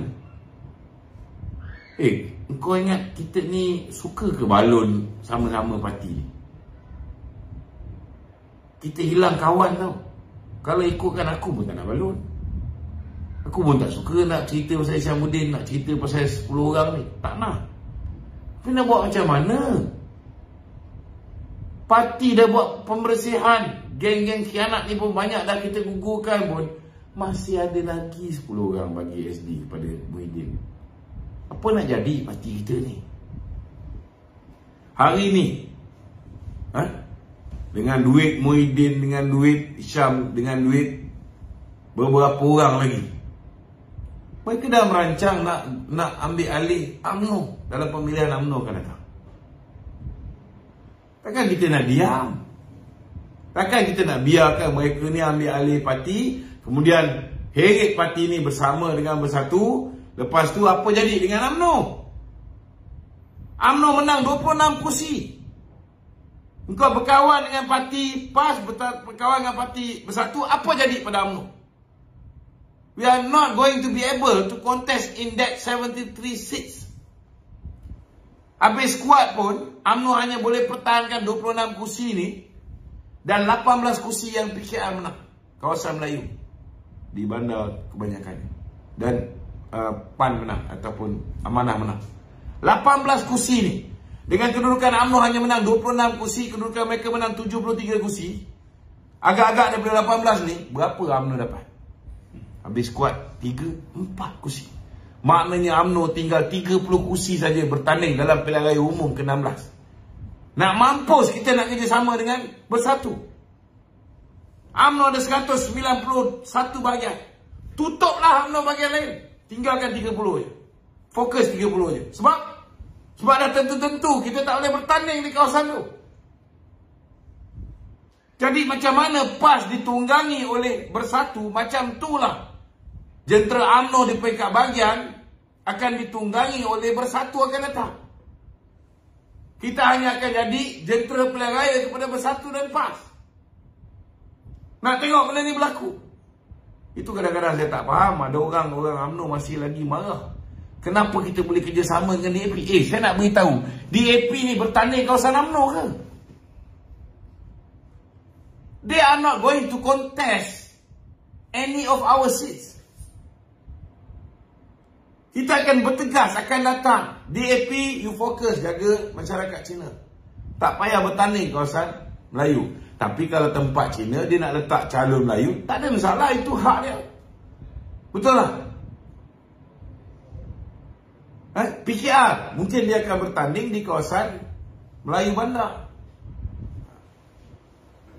Kau ingat kita ni suka ke balon sama-sama parti? Kita hilang kawan tau. Kalau ikutkan aku pun tak nak balon. Aku pun tak suka nak cerita pasal Isyamuddin, nak cerita pasal 10 orang ni. Tak nak. Tapi nak buat macam mana? Parti dah buat pembersihan, geng-geng khianat ni pun banyak dah kita gugurkan pun, masih ada lagi 10 orang bagi SD kepada Muhyiddin. Apa nak jadi parti kita ni? hari ni, dengan duit Muhyiddin, dengan duit Syam, dengan duit beberapa orang lagi, mereka dah merancang nak ambil alih UMNO dalam pemilihan UMNO akan datang. Takkan kita nak diam? Takkan kita nak biarkan mereka ni ambil alih parti, kemudian heret parti ni bersama dengan Bersatu, lepas tu apa jadi dengan UMNO? UMNO menang 26 kursi. Engkau berkawan dengan parti PAS, berkawan dengan parti Bersatu, apa jadi pada UMNO? We are not going to be able to contest in that 73 seats. Habis kuat pun, UMNO hanya boleh pertahankan 26 kursi ni dan 18 kursi yang PKR menang, kawasan Melayu di bandar kebanyakannya, dan PAN menang ataupun Amanah menang. 18 kursi ni, dengan kedudukan UMNO hanya menang 26 kursi, kedudukan mereka menang 73 kursi, agak-agak daripada 18 ni, berapa UMNO dapat? Habis kuat 3-4 kursi. Maknanya UMNO tinggal 30 kursi saja bertanding dalam pilihan raya umum ke-16. Nak mampus kita nak kerjasama dengan Bersatu. UMNO ada 191 bahagian. Tutuplah UMNO bahagian lain, tinggalkan 30 je. Fokus 30 je. Sebab dah tentu-tentu kita tak boleh bertanding di kawasan tu. Jadi macam mana PAS ditunggangi oleh Bersatu, macam itulah jentera UMNO di peringkat bahagian akan ditunggangi oleh Bersatu akan datang. Kita hanya akan jadi jentera pilihan raya kepada Bersatu dan PAS. Nak tengok benda ni berlaku. Itu kadang-kadang saya tak faham. Ada orang-orang UMNO masih lagi marah. Kenapa kita boleh kerjasama dengan DAP? Saya nak beritahu, DAP ni bertanding kawasan UMNO ke? They are not going to contest any of our seats. Kita akan bertegas, akan datang. DAP, you fokus jaga masyarakat Cina. Tak payah bertanding kawasan Melayu. Tapi kalau tempat Cina, dia nak letak calon Melayu, tak ada masalah, itu hak dia. Betul lah. PKR, mungkin dia akan bertanding di kawasan Melayu Bandar.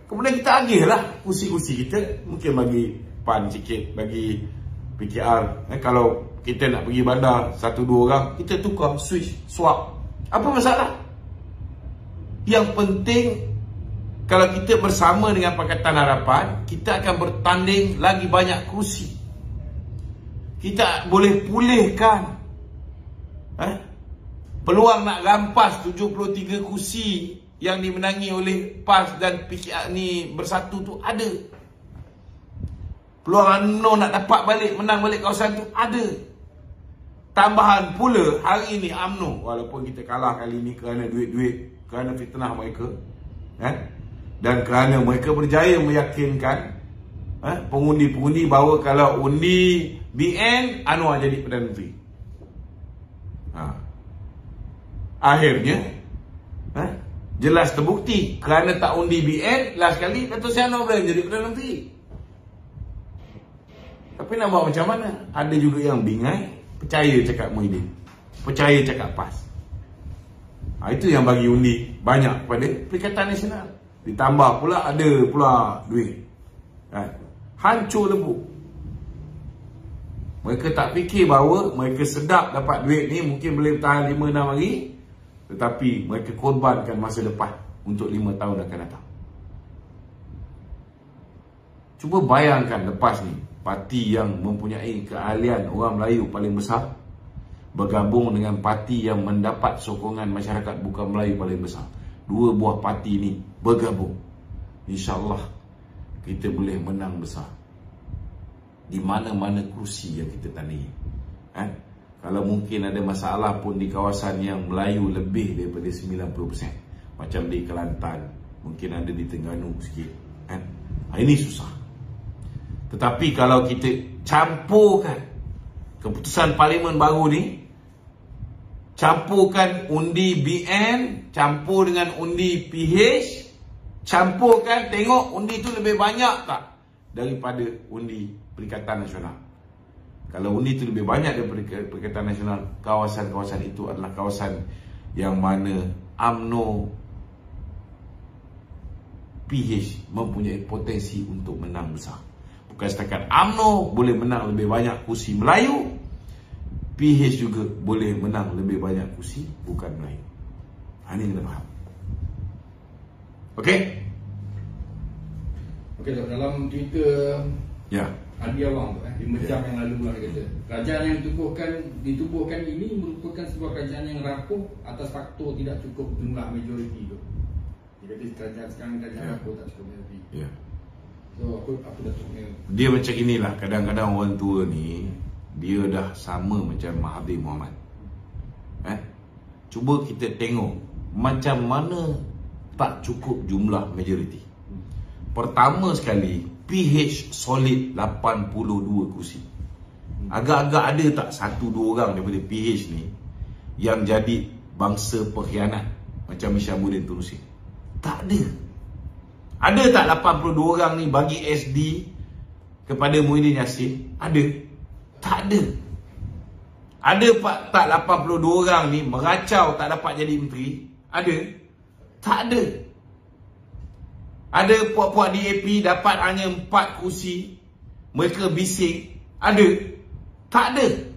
Kemudian kita agihlah kursi-kursi kita. Mungkin bagi PAN sikit, bagi PKR. Kalau kita nak pergi bandar 1-2 orang, kita tukar, switch, swap. Apa masalah? Yang penting, kalau kita bersama dengan Pakatan Harapan, kita akan bertanding lagi banyak kursi. Kita boleh pulihkan peluang nak rampas 73 kursi yang dimenangi oleh PAS dan PKR ni Bersatu tu ada. Peluang UMNO nak dapat balik, menang balik kawasan tu ada. Tambahan pula hari ni UMNO, walaupun kita kalah kali ni kerana duit-duit, kerana fitnah mereka, dan kerana mereka berjaya meyakinkan pengundi-pengundi bahawa kalau undi BN, Anwar jadi Perdana Menteri. Akhirnya jelas terbukti, kerana tak undi BN, last kali Dato' Seri Anwar Ibrahim jadi Perdana Menteri. Tapi nak buat macam mana? Ada juga yang bingai, percaya cakap Muhyiddin, percaya cakap PAS. Itu yang bagi undi banyak kepada Perikatan Nasional. Ditambah pula ada pula duit. Hancur lebur. Mereka tak fikir bahawa mereka sedap dapat duit ni, mungkin boleh bertahan 5-6 hari, tetapi mereka korbankan masa depan untuk 5 tahun akan datang. Cuba bayangkan lepas ni, parti yang mempunyai keahlian orang Melayu paling besar bergabung dengan parti yang mendapat sokongan masyarakat bukan Melayu paling besar. Dua buah parti ni bergabung, InsyaAllah kita boleh menang besar di mana-mana kursi yang kita tandingi. Kalau mungkin ada masalah pun di kawasan yang Melayu lebih daripada 90%, macam di Kelantan, mungkin ada di Terengganu sikit, ini susah. Tetapi kalau kita campurkan keputusan parlimen baru ni, campurkan undi BN, campur dengan undi PH, campurkan, tengok undi tu lebih banyak tak daripada undi Perikatan Nasional. Kalau undi itu lebih banyak daripada Perikatan Nasional, kawasan-kawasan itu adalah kawasan yang mana UMNO PH mempunyai potensi untuk menang besar. Bukan setakat UMNO boleh menang lebih banyak kursi Melayu, PH juga boleh menang lebih banyak kursi bukan Melayu. Ini kena faham. Okey? Okey, dalam Twitter Ya. Adi Awang tu 5 jam yang lalu pula dia kata, kerajaan yang ditubuhkan ini merupakan sebuah kerajaan yang rapuh atas faktor tidak cukup jumlah majoriti tu. Dia kata kerajaan sekarang kerajaan rapuh, tak cukup majoriti. Ya. So apa Datuk ni? Dia macam inilah, kadang-kadang orang tua ni dia dah sama macam Mahathir Mohamad. Cuba kita tengok macam mana tak cukup jumlah majoriti. Pertama sekali, PH solid 82 kursi. Agak-agak ada tak 1-2 orang daripada PH ni yang jadi bangsa pengkhianat macam Hishamuddin Tunusi? Tak ada. Ada tak 82 orang ni bagi SD kepada Muhyiddin Yassin? Ada? Tak ada. Ada tak 82 orang ni meracau tak dapat jadi menteri? Ada? Tak ada. Ada puak-puak DAP dapat hanya 4 kursi, mereka bising? Ada? Tak ada.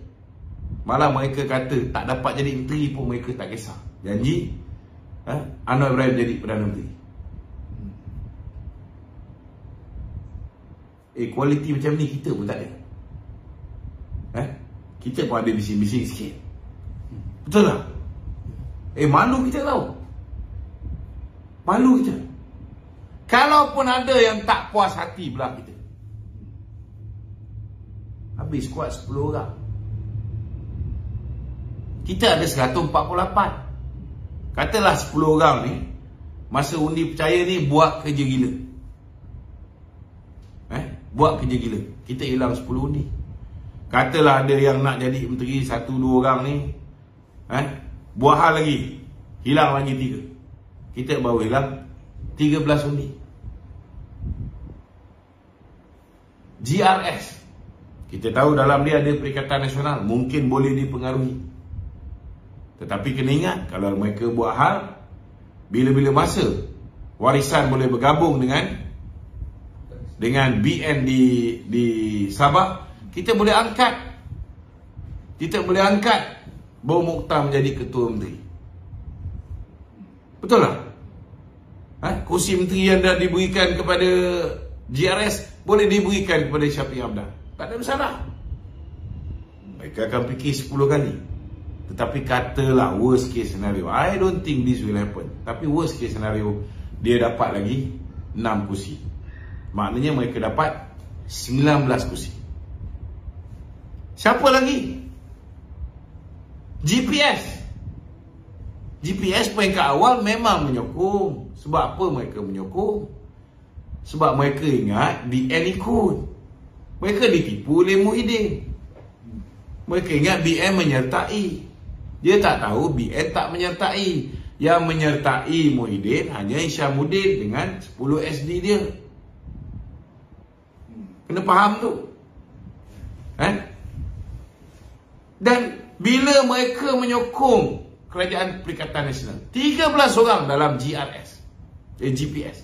Malah mereka kata tak dapat jadi menteri pun mereka tak kisah. Janji Anwar Ibrahim jadi Perdana Menteri. Kualiti macam ni kita pun tak ada. Kita pun ada bising-bising sikit. Betul tak? Malu kita tahu. Malu kita. Kalaupun ada yang tak puas hati belah kita, habis kuat 10 orang. Kita ada 148. Katalah 10 orang ni masa undi percaya ni buat kerja gila. Buat kerja gila. Kita hilang 10 undi. Katalah ada yang nak jadi menteri 1-2 orang ni, buat hal lagi, hilang lagi 3. Kita baru hilang 13 undi. GRS, kita tahu dalam dia ada Perikatan Nasional, mungkin boleh dipengaruhi. Tetapi kena ingat, kalau mereka buat hal, bila-bila masa warisan boleh bergabung dengan BN di Sabah, kita boleh angkat Baru Mokhtar menjadi ketua menteri. Betul tak? Kursi menteri yang dah diberikan kepada GRS boleh diberikan kepada Syafiq Hamdan. Tak ada masalah. Mereka akan fikir 10 kali. Tetapi katalah worst case scenario, I don't think this will happen, tapi worst case scenario, dia dapat lagi 6 kursi. Maknanya mereka dapat 19 kursi. Siapa lagi? GPS peringkat awal memang menyokong. Sebab apa mereka menyokong? Sebab mereka ingat BN ikut. Mereka ditipu oleh Muhyiddin. Mereka ingat BN menyertai. Dia tak tahu BN tak menyertai. Yang menyertai Muhyiddin hanya Hishamuddin dengan 10 SD dia. Kena faham tu. Dan bila mereka menyokong Kerajaan Perikatan Nasional, 13 orang dalam GPS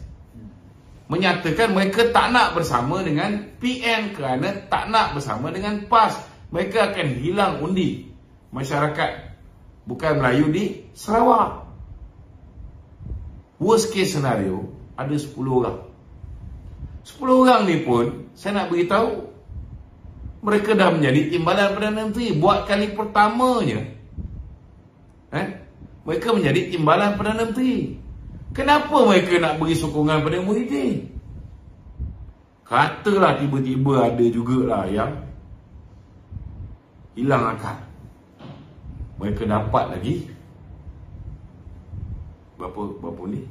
menyatakan mereka tak nak bersama dengan PN kerana tak nak bersama dengan PAS. Mereka akan hilang undi masyarakat bukan Melayu di Sarawak. Worst case scenario, ada 10 orang. 10 orang ni pun saya nak beritahu, mereka dah menjadi timbalan Perdana Menteri. Buat kali pertamanya mereka menjadi timbalan Perdana Menteri. Kenapa mereka nak beri sokongan pada Muhyiddin? Katalah tiba-tiba ada jugalah yang hilang akal. Mereka dapat lagi berapa ni?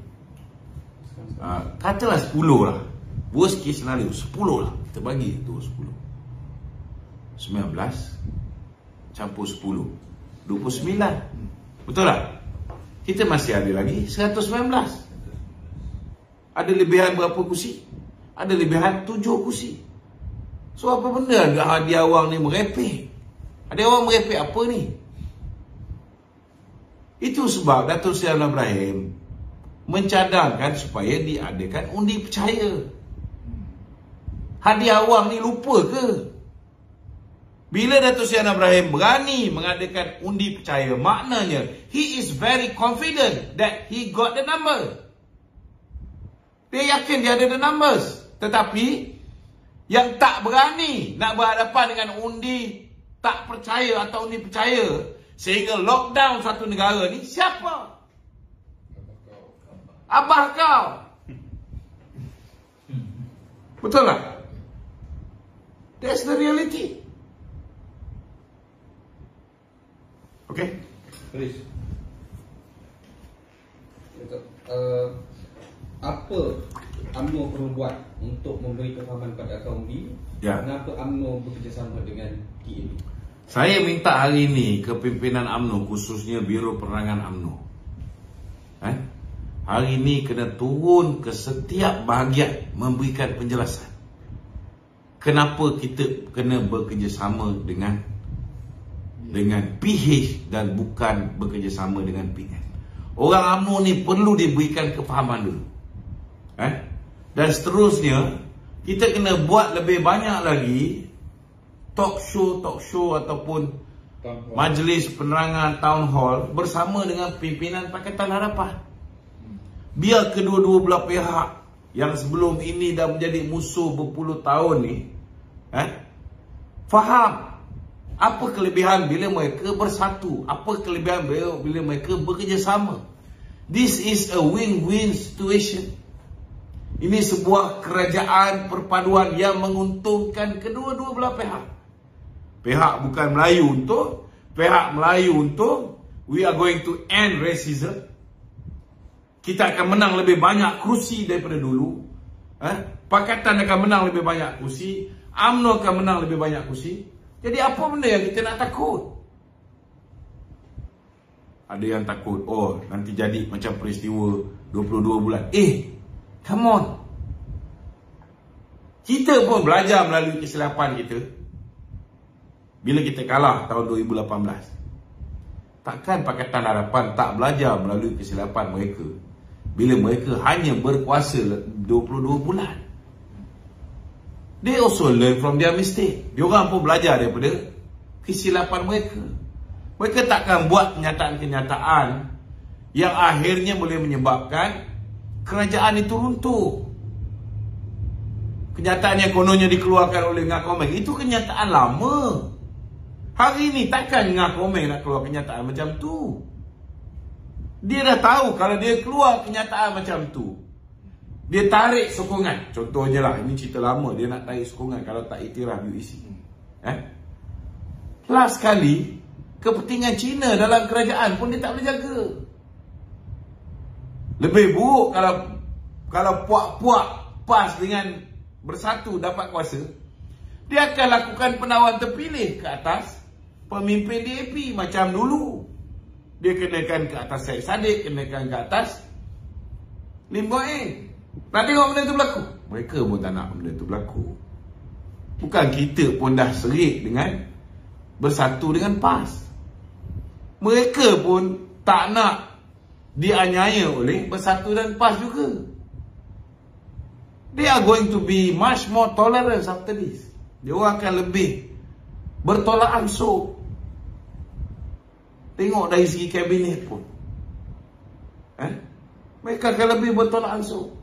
Katalah 10 lah. Worst case scenario 10 lah. Kita bagi tu 10. 19 campur 10, 29. Betul tak? Kita masih ada lagi 119. Ada lebihan berapa kursi? Ada lebihan 7 kursi. So apa benda agak Adi Awang ni merepek? Adi Awang merepek apa ni? Itu sebab Datuk Seri Anwar Ibrahim mencadangkan supaya diadakan undi percaya. Hadiah awam ni lupa ke? Bila Datuk Seri Anwar Ibrahim berani mengadakan undi percaya, maknanya he is very confident that he got the number. Dia yakin dia ada the numbers. Tetapi yang tak berani nak berhadapan dengan undi tak percaya atau undi percaya sehingga lockdown satu negara ni, siapa? Abah kau. Betul tak? That's the reality. Okay? Please. Apa UMNO perlu buat untuk memberi kefahaman pada akaun undi? Ya. Kenapa UMNO bekerjasama dengan TAB? Saya minta hari ini ke pimpinan UMNO, khususnya Biro Penerangan UMNO, hari ini kena turun ke setiap bahagian memberikan penjelasan. Kenapa kita kena bekerjasama dengan PH dan bukan bekerjasama dengan PN. Orang UMNO ni perlu diberikan kefahaman dulu. Dan seterusnya, kita kena buat lebih banyak lagi talk show ataupun majlis penerangan town hall bersama dengan pimpinan Pakatan Harapan. Biar kedua-dua belah pihak yang sebelum ini dah menjadi musuh berpuluh tahun ni faham apa kelebihan bila mereka bersatu, apa kelebihan bila mereka bekerjasama. This is a win-win situation. Ini sebuah kerajaan perpaduan yang menguntungkan kedua-dua belah pihak. Pihak bukan Melayu untung, pihak Melayu untung. We are going to end racism. Kita akan menang lebih banyak kursi daripada dulu. Pakatan akan menang lebih banyak kursi. UMNO akan menang lebih banyak kursi. Jadi apa benda yang kita nak takut? Ada yang takut, oh nanti jadi macam peristiwa 22 bulan. Come on. Kita pun belajar melalui kesilapan kita. Bila kita kalah tahun 2018. Takkan Pakatan Harapan tak belajar melalui kesilapan mereka bila mereka hanya berkuasa 22 bulan. They also learn from their mistake. Diorang pun belajar daripada kesilapan mereka. Mereka takkan buat kenyataan-kenyataan yang akhirnya boleh menyebabkan kerajaan itu runtuh. Kenyataan yang kononnya dikeluarkan oleh Ngah Komeng itu kenyataan lama. Hari ini takkan Ngah Komeng nak keluar kenyataan macam tu. Dia dah tahu kalau dia keluar kenyataan macam tu, dia tarik sokongan. Contohnya lah, ini cerita lama, dia nak tarik sokongan kalau tak iktiraf UEC. Last kali, kepentingan Cina dalam kerajaan pun dia tak boleh jaga. Lebih buruk kalau puak-puak PAS dengan Bersatu dapat kuasa, dia akan lakukan penawan terpilih ke atas pemimpin DAP macam dulu. Dia kenakan ke atas Syed Saddiq, kenakan ke atas Lim Boon Eng. Nak tengok benda tu berlaku? Mereka pun tak nak benda tu berlaku. Bukan kita pun dah serik dengan Bersatu dengan PAS. Mereka pun tak nak dianiaya oleh Bersatu dan PAS juga. They are going to be much more tolerant after this. Dia orang akan lebih bertolak ansur. Tengok dari segi kabinet pun. Mereka akan lebih bertolak ansur.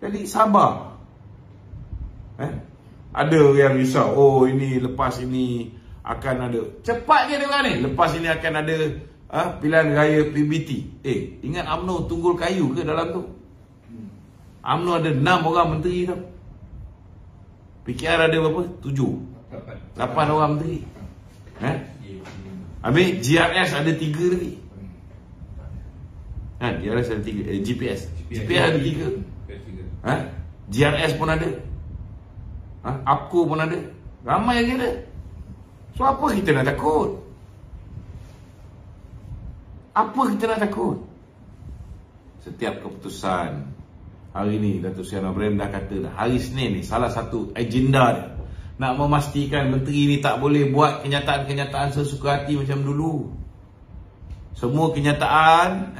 Jadi sabar. Ada yang risau, oh ini lepas ini akan ada, cepat je dia orang ni, lepas ini akan ada pilihan raya PBT. Ingat UMNO tunggul kayu ke dalam tu? UMNO ada 6 orang menteri tau. PKR ada berapa? 7 8 orang menteri. Habis GRS ada 3 lagi. GRS ada 3. GPS ada 3. GRS pun ada. APCO pun ada. Ramai lagi ada. So apa kita nak takut? Apa kita nak takut? Setiap keputusan. Hari ni Datuk Seri Anwar Ibrahim dah kata dah, hari Senin ni salah satu agenda dia nak memastikan menteri ni tak boleh buat kenyataan-kenyataan sesuka hati macam dulu. semua kenyataan,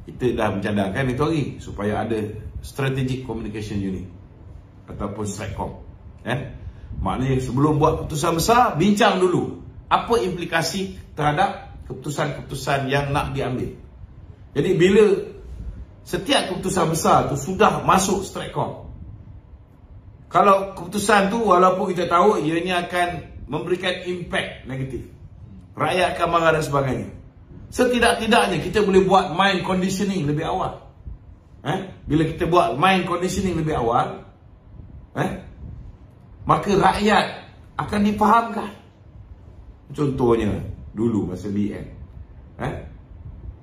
kita dah mencadangkan itu hari supaya ada Strategic Communication Unit ataupun STRATCOM. Maknanya sebelum buat keputusan besar, bincang dulu apa implikasi terhadap keputusan-keputusan yang nak diambil. Jadi bila setiap keputusan besar tu sudah masuk STRATCOM, kalau keputusan tu walaupun kita tahu ianya akan memberikan impact negatif, rakyat akan marah dan sebagainya, setidak-tidaknya kita boleh buat mind conditioning lebih awal. Bila kita buat mind conditioning lebih awal, maka rakyat akan difahamkan. Contohnya dulu masa BN,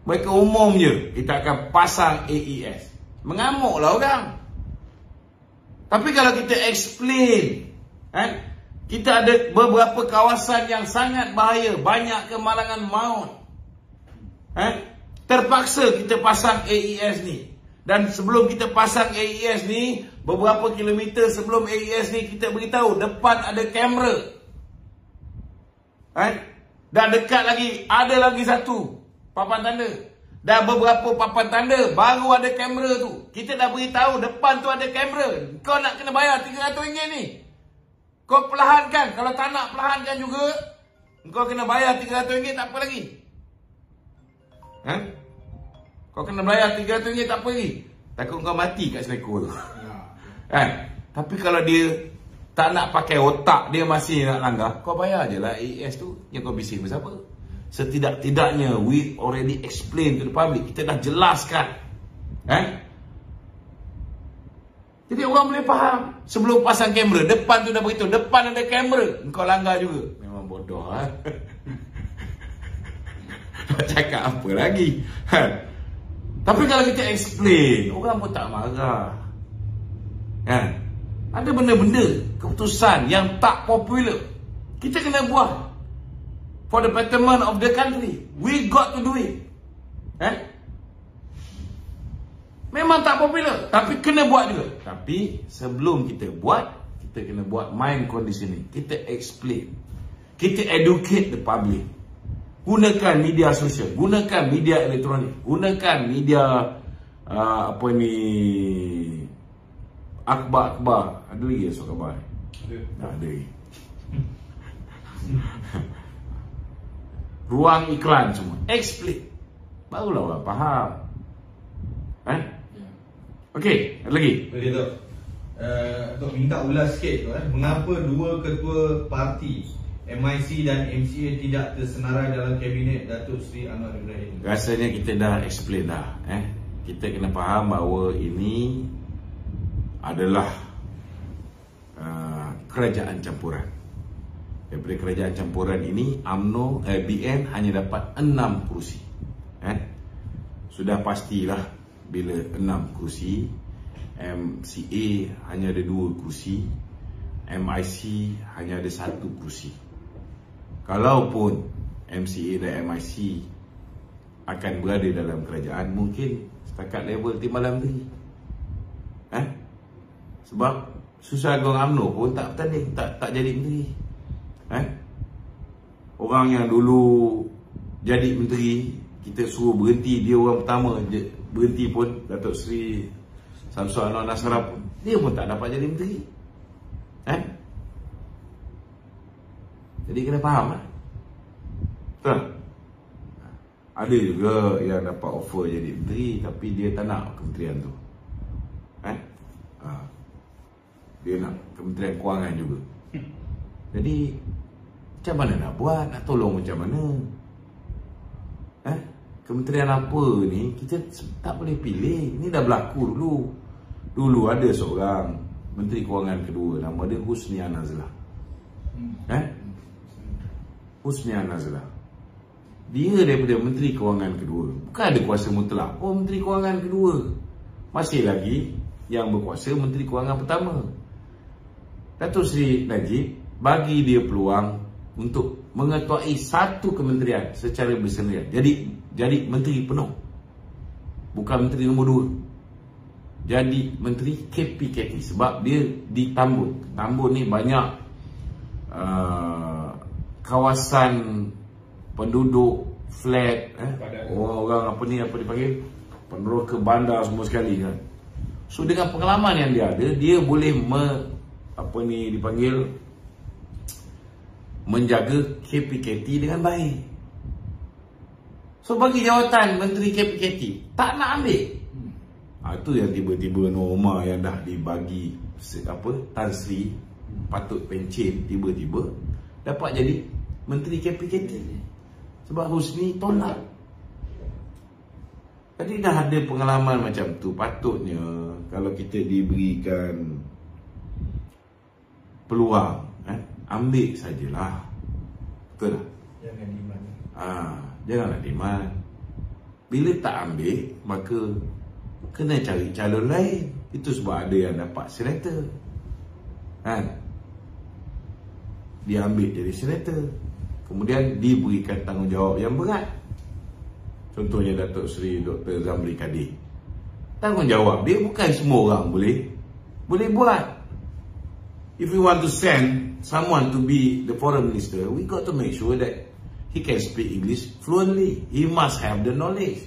mereka umumnya kita akan pasang AES, mengamuklah orang. Tapi kalau kita explain, kita ada beberapa kawasan yang sangat bahaya, banyak kemalangan maut, terpaksa kita pasang AES ni. Dan sebelum kita pasang AES ni, beberapa kilometer sebelum AES ni, kita beritahu depan ada kamera, dan dekat lagi ada lagi satu papan tanda, dan beberapa papan tanda baru ada kamera tu. Kita dah beritahu depan tu ada kamera, kau nak kena bayar RM300 ni. Kau perlahankan, kalau tak nak perlahankan juga, kau kena bayar RM300, tak apa lagi. Kau kena bayar RM300, tak apa lagi. Takut kau mati kat Seleko tu. Tapi kalau dia tak nak pakai otak, dia masih nak langgar, kau bayar je lah AES tu. Yang kau bising bersama. Setidak-tidaknya we already explain to the public. Kita dah jelaskan. Jadi orang boleh faham. Sebelum pasang kamera, depan tu dah beritahu, depan ada kamera, kau langgar juga. Memang bodoh. Nak cakap apa lagi? Tapi kalau kita explain, orang pun tak marah. Ada benda-benda, keputusan yang tak popular, kita kena buat for the betterment of the country. We got to do it. Memang tak popular, tapi kena buat juga. Tapi sebelum kita buat, kita kena buat mind conditioning. Kita explain, kita educate the public. Gunakan media sosial, gunakan media elektronik, gunakan media akhbar-akhbar. Ada lagi esok khabar? Ada lagi. Ruang iklan semua, explain, barulah orang faham. Okey, ada lagi? Okey, Tok minta ulas sikit tu, mengapa dua ketua parti MIC dan MCA tidak tersenarai dalam kabinet Datuk Seri Anwar Ibrahim? Rasanya kita dah explain dah. Kita kena faham bahawa ini adalah kerajaan campuran. Daripada kerajaan campuran ini, UMNO, BN hanya dapat 6 kerusi. Sudah pastilah bila 6 kerusi, MCA hanya ada 2 kerusi, MIC hanya ada 1 kerusi. Kalaupun MCA dan MIC akan berada dalam kerajaan, mungkin setakat level Timbalan Menteri. Sebab susah orang UMNO pun tak bertanding, tak jadi menteri. Orang yang dulu jadi menteri, kita suruh berhenti, dia orang pertama berhenti pun, Datuk Seri Samsul Anwar Nasrallah pun, dia pun tak dapat jadi menteri. Jadi kena faham lah. Betul? Ada juga yang dapat offer jadi menteri, tapi dia tak nak kementerian tu. Dia nak Kementerian Kewangan juga. Jadi macam mana nak buat? Nak tolong macam mana? Kementerian apa ni, kita tak boleh pilih. Ini dah berlaku dulu. Dulu ada seorang Menteri Kewangan kedua, nama dia Husni Nazlah. Husni Nazlah, dia daripada Menteri Kewangan kedua, bukan ada kuasa mutlak. Menteri Kewangan kedua. Masih lagi yang berkuasa Menteri Kewangan pertama. Datuk Seri Najib bagi dia peluang untuk mengetuai satu kementerian secara bersendirian. Jadi menteri penuh. Bukan menteri nombor 2. Jadi menteri KPKT sebab dia di Tambun. Tambun ni banyak kawasan penduduk flat, orang apa dipanggil, peneroka bandar semua sekali kan. So dengan pengalaman yang dia ada, dia boleh menjaga KPKT dengan baik. So bagi jawatan Menteri KPKT tak nak ambil. Itu yang tiba-tiba norma yang dah dibagi Tan Sri Patut Pencen tiba-tiba dapat jadi Menteri KPKT. Sebab Husni tolak. Jadi dah ada pengalaman macam tu. Patutnya kalau kita diberikan peluang, ambil sajalah. Betul tak? Jangan demand. Janganlah demand. Bila tak ambil, maka kena cari calon lain. Itu sebab ada yang dapat senator, dia ambil jadi senator, kemudian diberikan tanggungjawab yang berat. Contohnya Datuk Seri Dr. Zamri Kadir. Tanggungjawab dia bukan semua orang boleh buat. If we want to send someone to be the foreign minister, we got to make sure that he can speak English fluently. He must have the knowledge.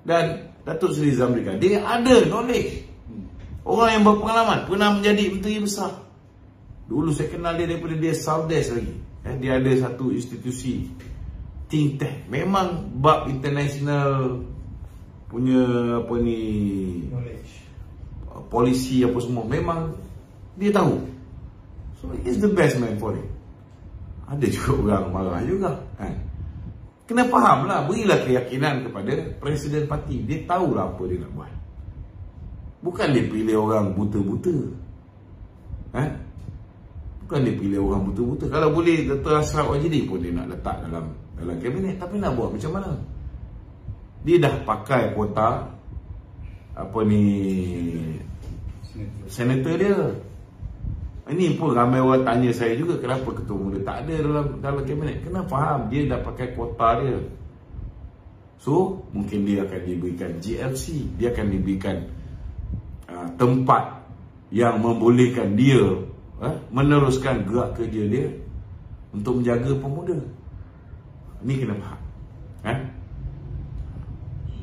Dan Datuk Seri Zamri Kadir ada knowledge. Orang yang berpengalaman, pernah menjadi menteri besar. Dulu saya kenal dia daripada dia Saudes lagi. Dia ada satu institusi think tank. Memang bab international punya Knowledge, polisi apa semua, memang dia tahu. So he's the best man for it. Ada juga orang marah juga, kena faham lah. Berilah keyakinan kepada Presiden Parti. Dia tahulah apa dia nak buat. Bukan dia pilih orang buta-buta. Bukan dia pilih orang buta-buta. Kalau boleh Dr. Ashraf Wajidi pun dia nak letak dalam kabinet. Tapi nak buat macam mana? Dia dah pakai kuota senator dia. Ini pun ramai orang tanya saya juga, kenapa Ketua Muda tak ada dalam kabinet. Kena faham, dia dah pakai kuota dia. So mungkin dia akan diberikan GLC, dia akan diberikan tempat yang membolehkan dia meneruskan gerak kerja dia untuk menjaga pemuda. Ini kena faham.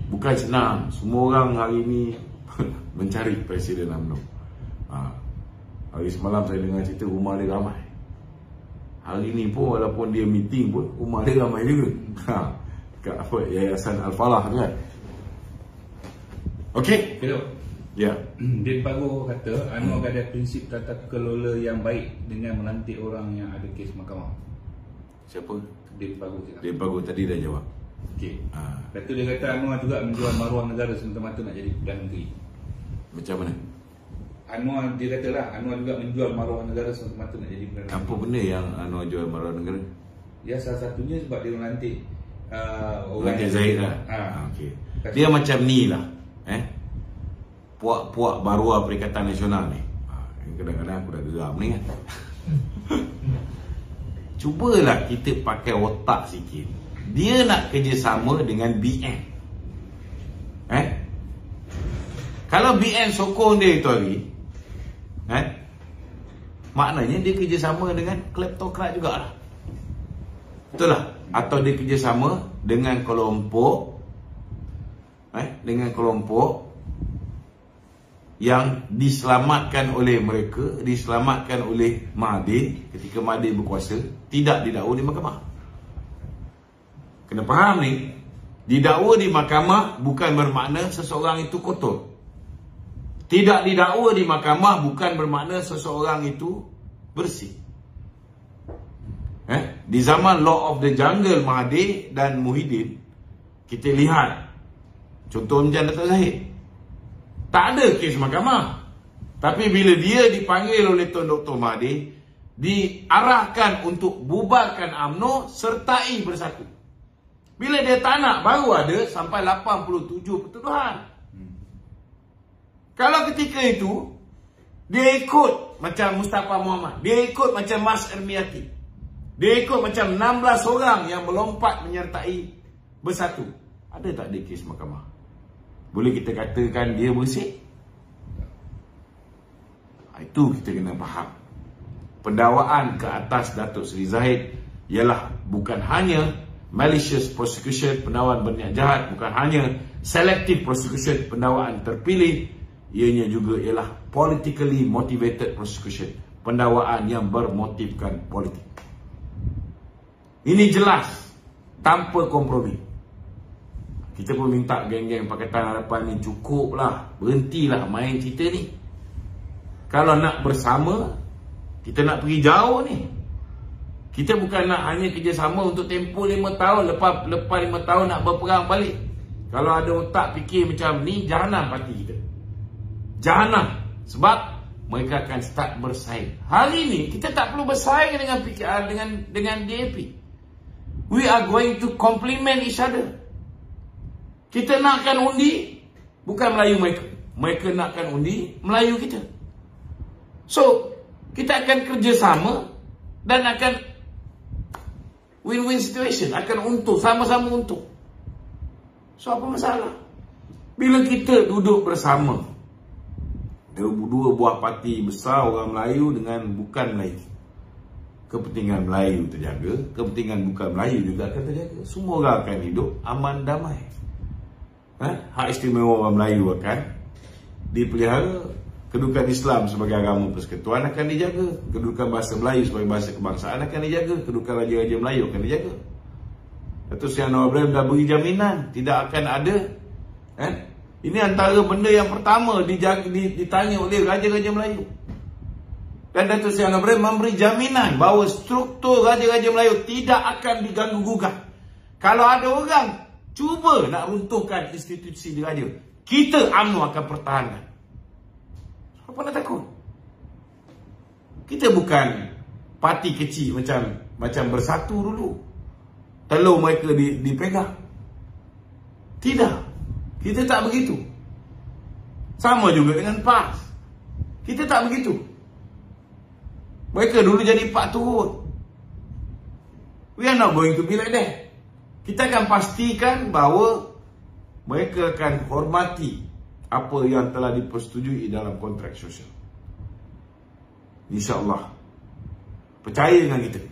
Bukan senang. Semua orang hari ini mencari Presiden UMNO. Hari semalam saya dengar cerita rumah dia ramai. Hari ini pun walaupun dia meeting pun rumah dia ramai juga. Kat Yayasan Al-Falah kan. Okey. Ya. Din Pago kata Anwar ada prinsip tata kelola yang baik dengan melantik orang yang ada kes mahkamah. Siapa? Din Pago cakap. Din Pago tadi dah jawab. Okey. Lepas tu dia kata Anwar juga menjual maruah negara semata-mata nak jadi Perdana Menteri. Macam mana? Anwar, dia kata lah, Anwar juga menjual maruah negara semata-mata nak jadi Perdana Menteri. Apa benda yang Anwar jual maruah negara? Ya, salah satunya sebab dia melantik Lantik Zahid lah. Okay. Dia macam ni lah, puak-puak baruah Perikatan Nasional ni. Kadang-kadang aku dah geram ni kan. Cubalah kita pakai otak sikit. Dia nak kerjasama dengan BN. Kalau BN sokong dia itu hari, maknanya dia kerjasama dengan kleptokrat jugalah. Betul lah. Atau dia kerjasama dengan kelompok yang diselamatkan oleh mereka, diselamatkan oleh Mahathir ketika Mahathir berkuasa, tidak didakwa di mahkamah. Kena faham ni, didakwa di mahkamah bukan bermakna seseorang itu kotor. Tidak didakwa di mahkamah bukan bermakna seseorang itu bersih. Di zaman Law of the Jungle Mahathir dan Muhyiddin, kita lihat contoh macam Datuk Zahid, tak ada kes mahkamah. Tapi bila dia dipanggil oleh Tun Dr. Mahathir, diarahkan untuk bubarkan UMNO, sertai bersatu. Bila dia tak nak, baru ada sampai 87 pertuduhan. Kalau ketika itu dia ikut macam Mustafa Muhammad, dia ikut macam Mas Ermiati, dia ikut macam 16 orang yang melompat menyertai bersatu, ada tak dia kes mahkamah? Boleh kita katakan dia bersih? Itu kita kena faham. Pendakwaan ke atas Datuk Seri Zahid ialah bukan hanya malicious prosecution, pendakwaan berniat jahat, bukan hanya selective prosecution, pendakwaan terpilih, ianya juga ialah politically motivated prosecution, pendakwaan yang bermotifkan politik. Ini jelas, tanpa kompromi. Kita pun minta geng-geng Pakatan Harapan ni cukuplah, berhentilah main cerita ni. Kalau nak bersama, kita nak pergi jauh ni. Kita bukan nak hanya kerjasama untuk tempoh 5 tahun, lepas 5 tahun nak berperang balik. Kalau ada otak fikir macam ni, jahanam parti kita. Jahanam. Sebab mereka akan start bersaing. Hari ni kita tak perlu bersaing dengan PKR, dengan DAP. We are going to complement each other. Kita nakkan undi, bukan Melayu mereka. Mereka nakkan undi, Melayu kita. So, kita akan kerjasama dan akan win-win situation, akan untung, sama-sama untung. So, apa masalah? Bila kita duduk bersama, dua buah parti besar orang Melayu dengan bukan Melayu, kepentingan Melayu terjaga, kepentingan bukan Melayu juga akan terjaga. Semua orang akan hidup aman damai. Hak istimewa orang Melayu akan dipelihara, kedudukan Islam sebagai agama persekutuan akan dijaga, kedudukan bahasa Melayu sebagai bahasa kebangsaan akan dijaga, kedudukan Raja-Raja Melayu akan dijaga. Datuk Seri Anwar Ibrahim dah beri jaminan tidak akan ada. Ini antara benda yang pertama ditanya oleh Raja-Raja Melayu. Dan Datuk Seri Anwar Ibrahim memberi jaminan bahawa struktur Raja-Raja Melayu tidak akan diganggu-gugat. Kalau ada orang cuba nak runtuhkan institusi diraja, kita UMNO akan pertahankan. Apa nak takut? Kita bukan parti kecil macam Bersatu dulu. Telur mereka dipegang. Tidak. Kita tak begitu. Sama juga dengan PAS. Kita tak begitu. Mereka dulu jadi Pak Turut. We are not going to be like that. Kita akan pastikan bahawa mereka akan hormati apa yang telah dipersetujui dalam kontrak sosial. InsyaAllah. Percaya dengan kita.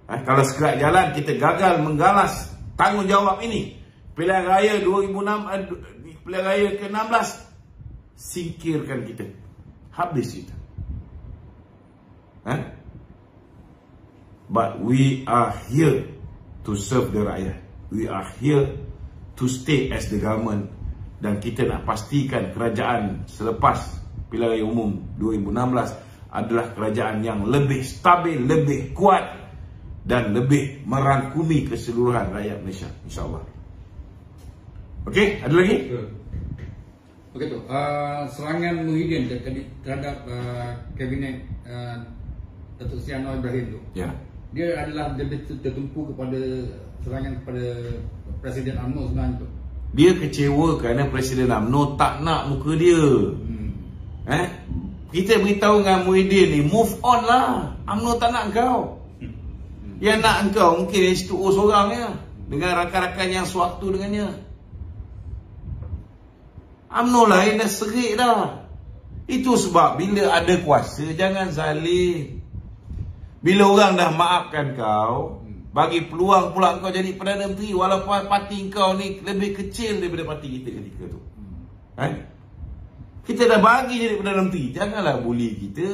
Kalau sekelak jalan kita gagal menggalas tanggungjawab ini, pilihan raya 2006, pilihan raya ke-16, singkirkan kita. Habis kita. But we are here to serve the rakyat. We are here to stay as the government. Dan kita nak pastikan kerajaan selepas pilihan raya umum 2016 adalah kerajaan yang lebih stabil, lebih kuat dan lebih merangkumi keseluruhan rakyat Malaysia, insyaAllah. Okey, ada lagi? Okey tu, serangan Muhyiddin terhadap kabinet Datuk Seri Anwar Ibrahim tu. Ya. Dia adalah lebih tertumpu kepada serangan kepada Presiden UMNO sebenarnya tu. Dia kecewa kerana Presiden UMNO tak nak muka dia. Kita beritahu dengan Muhyiddin ni, move on lah. UMNO tak nak kau. Yang nak engkau mungkin H2O seorang ya, dengan rakan-rakan yang sewaktu dengannya. UMNO lain dah serik dah. Itu sebab bila ada kuasa jangan zalim. Bila orang dah maafkan kau, bagi peluang pula kau jadi Perdana Menteri, walaupun parti kau ni lebih kecil daripada parti kita ketika tu. Kita dah bagi jadi Perdana Menteri, janganlah bully kita.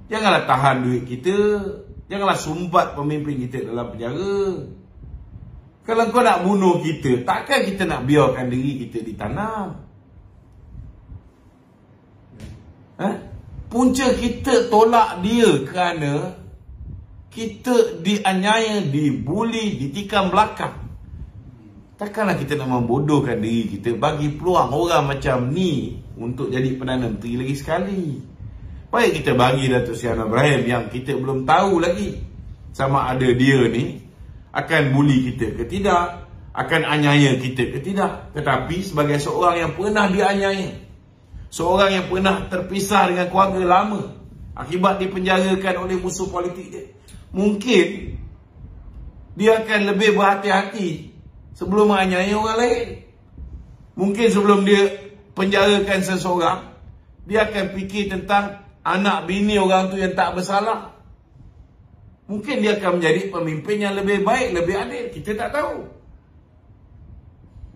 Janganlah tahan duit kita. Janganlah sumbat pemimpin kita dalam penjara. Kalau kau nak bunuh kita, takkan kita nak biarkan diri kita ditanam. Punca kita tolak dia kerana kita dianiaya, dibuli, ditikam belakang. Takkanlah kita nak membodohkan diri kita bagi peluang orang macam ni untuk jadi Perdana Menteri lagi sekali. Baik kita bagi Datuk Seri Anwar Ibrahim yang kita belum tahu lagi sama ada dia ni akan bully kita ke tidak, akan aniaya kita ke tidak. Tetapi sebagai seorang yang pernah dianiaya, seorang yang pernah terpisah dengan keluarga lama akibat dipenjarakan oleh musuh politik dia, mungkin dia akan lebih berhati-hati sebelum menganiaya orang lain. Mungkin sebelum dia penjarakan seseorang, dia akan fikir tentang anak bini orang tu yang tak bersalah. Mungkin dia akan menjadi pemimpin yang lebih baik, lebih adil. Kita tak tahu.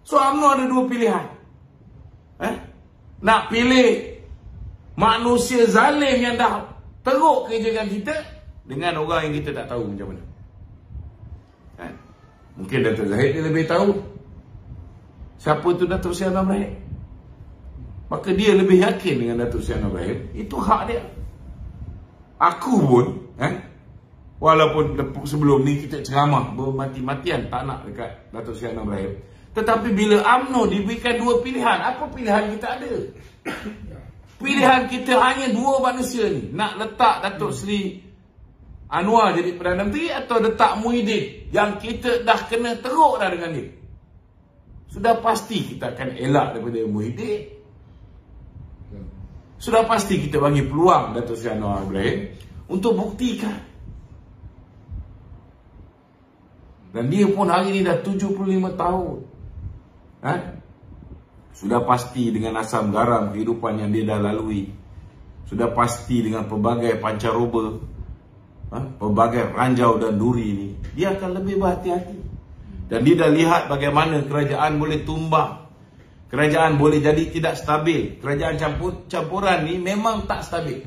So UMNO ada dua pilihan. Nak pilih manusia zalim yang dah teruk kerjakan kita dengan orang yang kita tak tahu macam mana. Mungkin Datuk Zahid dia lebih tahu siapa tu Datuk Seri Anwar Ibrahim. Maka dia lebih yakin dengan Datuk Seri Anwar Ibrahim. Itu hak dia. Aku pun walaupun sebelum ni kita ceramah bermati-matian tak nak dekat Datuk Seri Anwar Ibrahim, tetapi bila UMNO diberikan dua pilihan, apa pilihan kita ada? Pilihan kita hanya dua manusia ni. Nak letak Datuk Seri Anwar jadi Perdana Menteri atau letak Muhyiddin yang kita dah kena teruk dah dengan dia. Sudah pasti kita akan elak daripada Muhyiddin. Sudah pasti kita bagi peluang Datuk Seri Anwar Ibrahim untuk buktikan. Dan dia pun hari ni dah 75 tahun. Sudah pasti dengan asam garam kehidupan yang dia dah lalui. Sudah pasti dengan pelbagai pancaroba, pelbagai ranjau dan duri ni, dia akan lebih berhati-hati. Dan dia dah lihat bagaimana kerajaan boleh tumbang. Kerajaan boleh jadi tidak stabil. Kerajaan campuran ni memang tak stabil.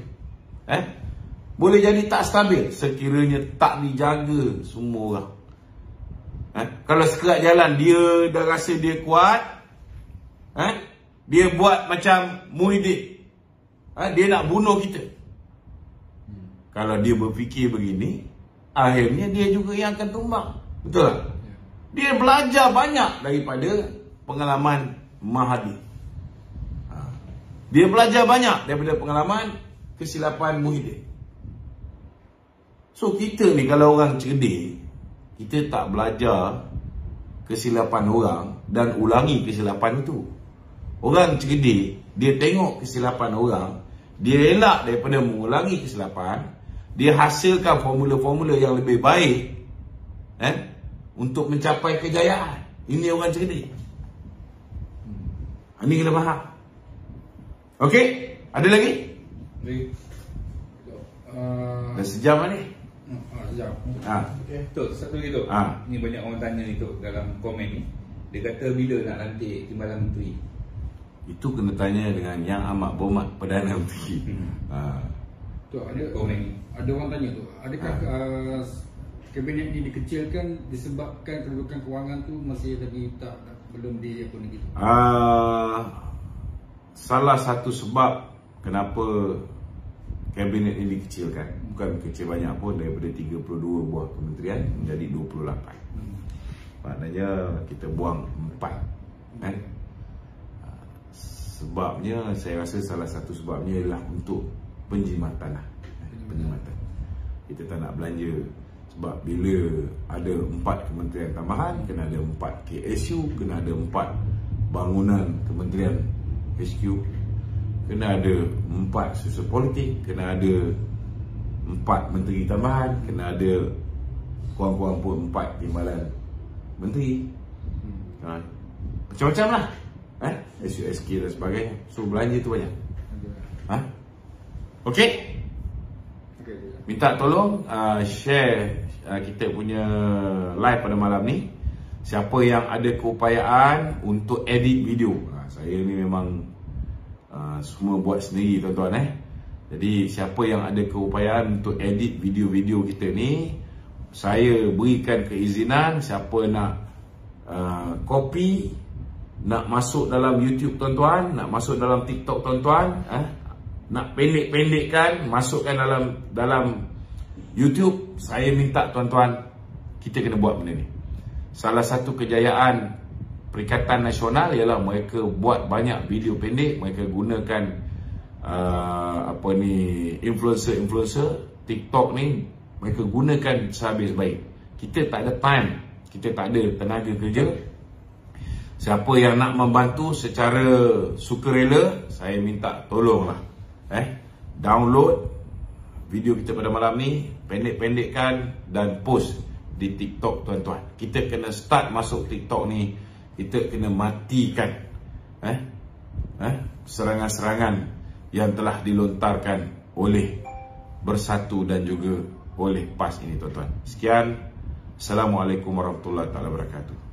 Boleh jadi tak stabil sekiranya tak dijaga semua orang. Kalau sekerat jalan dia dah rasa dia kuat, dia buat macam Muhyiddin, dia nak bunuh kita. Kalau dia berfikir begini, akhirnya dia juga yang akan tumbang. Betul tak? Dia belajar banyak daripada pengalaman Mahathir. Dia belajar banyak daripada pengalaman kesilapan Muhyiddin. So kita ni kalau orang cerdik, kita tak belajar kesilapan orang dan ulangi kesilapan itu. Orang cerdik, dia tengok kesilapan orang, dia elak daripada mengulangi kesilapan, dia hasilkan formula-formula yang lebih baik untuk mencapai kejayaan. Ini orang cerdik. Ini kena faham. Okey? Ada lagi? Dah sejam lah ni. Sejam. Tok, satu lagi Tok. Ni banyak orang tanya ni Tok dalam komen ni. Dia kata bila nak lantik Timbalan Menteri? Itu kena tanya dengan Yang Amat Berhormat Perdana Menteri. Tok, ada komen ni. Ada orang tanya tu, adakah kabinet ni dikecilkan disebabkan kedudukan kewangan tu masih lagi belum di apa ni gitu? Salah satu sebab kenapa kabinet ini dikecilkan, bukan kecil banyak pun, daripada 32 buah kementerian menjadi 28. Maknanya kita buang 4. Sebabnya, saya rasa salah satu sebabnya ialah untuk penjimatan lah. Penjimatan. Kita tak nak belanja. Sebab bila ada 4 kementerian tambahan, kena ada 4 KSU, kena ada 4 bangunan kementerian HQ, kena ada 4 susun politik, kena ada 4 menteri tambahan, kena ada kurang-kurang pun 4 timbalan menteri. Macam-macam lah. SUSK dan sebagainya. So belanja tu banyak. Okey? Minta tolong share kita punya live pada malam ni. Siapa yang ada keupayaan untuk edit video, saya ni memang semua buat sendiri tuan-tuan. Jadi siapa yang ada keupayaan untuk edit video-video kita ni, saya berikan keizinan. Siapa nak copy, nak masuk dalam YouTube tuan-tuan, nak masuk dalam TikTok tuan-tuan, nak pendek-pendekkan, masukkan dalam YouTube, saya minta tuan-tuan, kita kena buat benda ni. Salah satu kejayaan Perikatan Nasional ialah mereka buat banyak video pendek. Mereka gunakan influencer TikTok ni, mereka gunakan sehabis baik. Kita tak ada time, kita tak ada tenaga kerja. Siapa yang nak membantu secara sukarela, saya minta tolonglah download video kita pada malam ni, pendek-pendekkan dan post di TikTok tuan-tuan. Kita kena start masuk TikTok ni, kita kena matikan serangan-serangan yang telah dilontarkan oleh Bersatu dan juga oleh PAS ini tuan-tuan. Sekian. Assalamualaikum warahmatullahi wabarakatuh.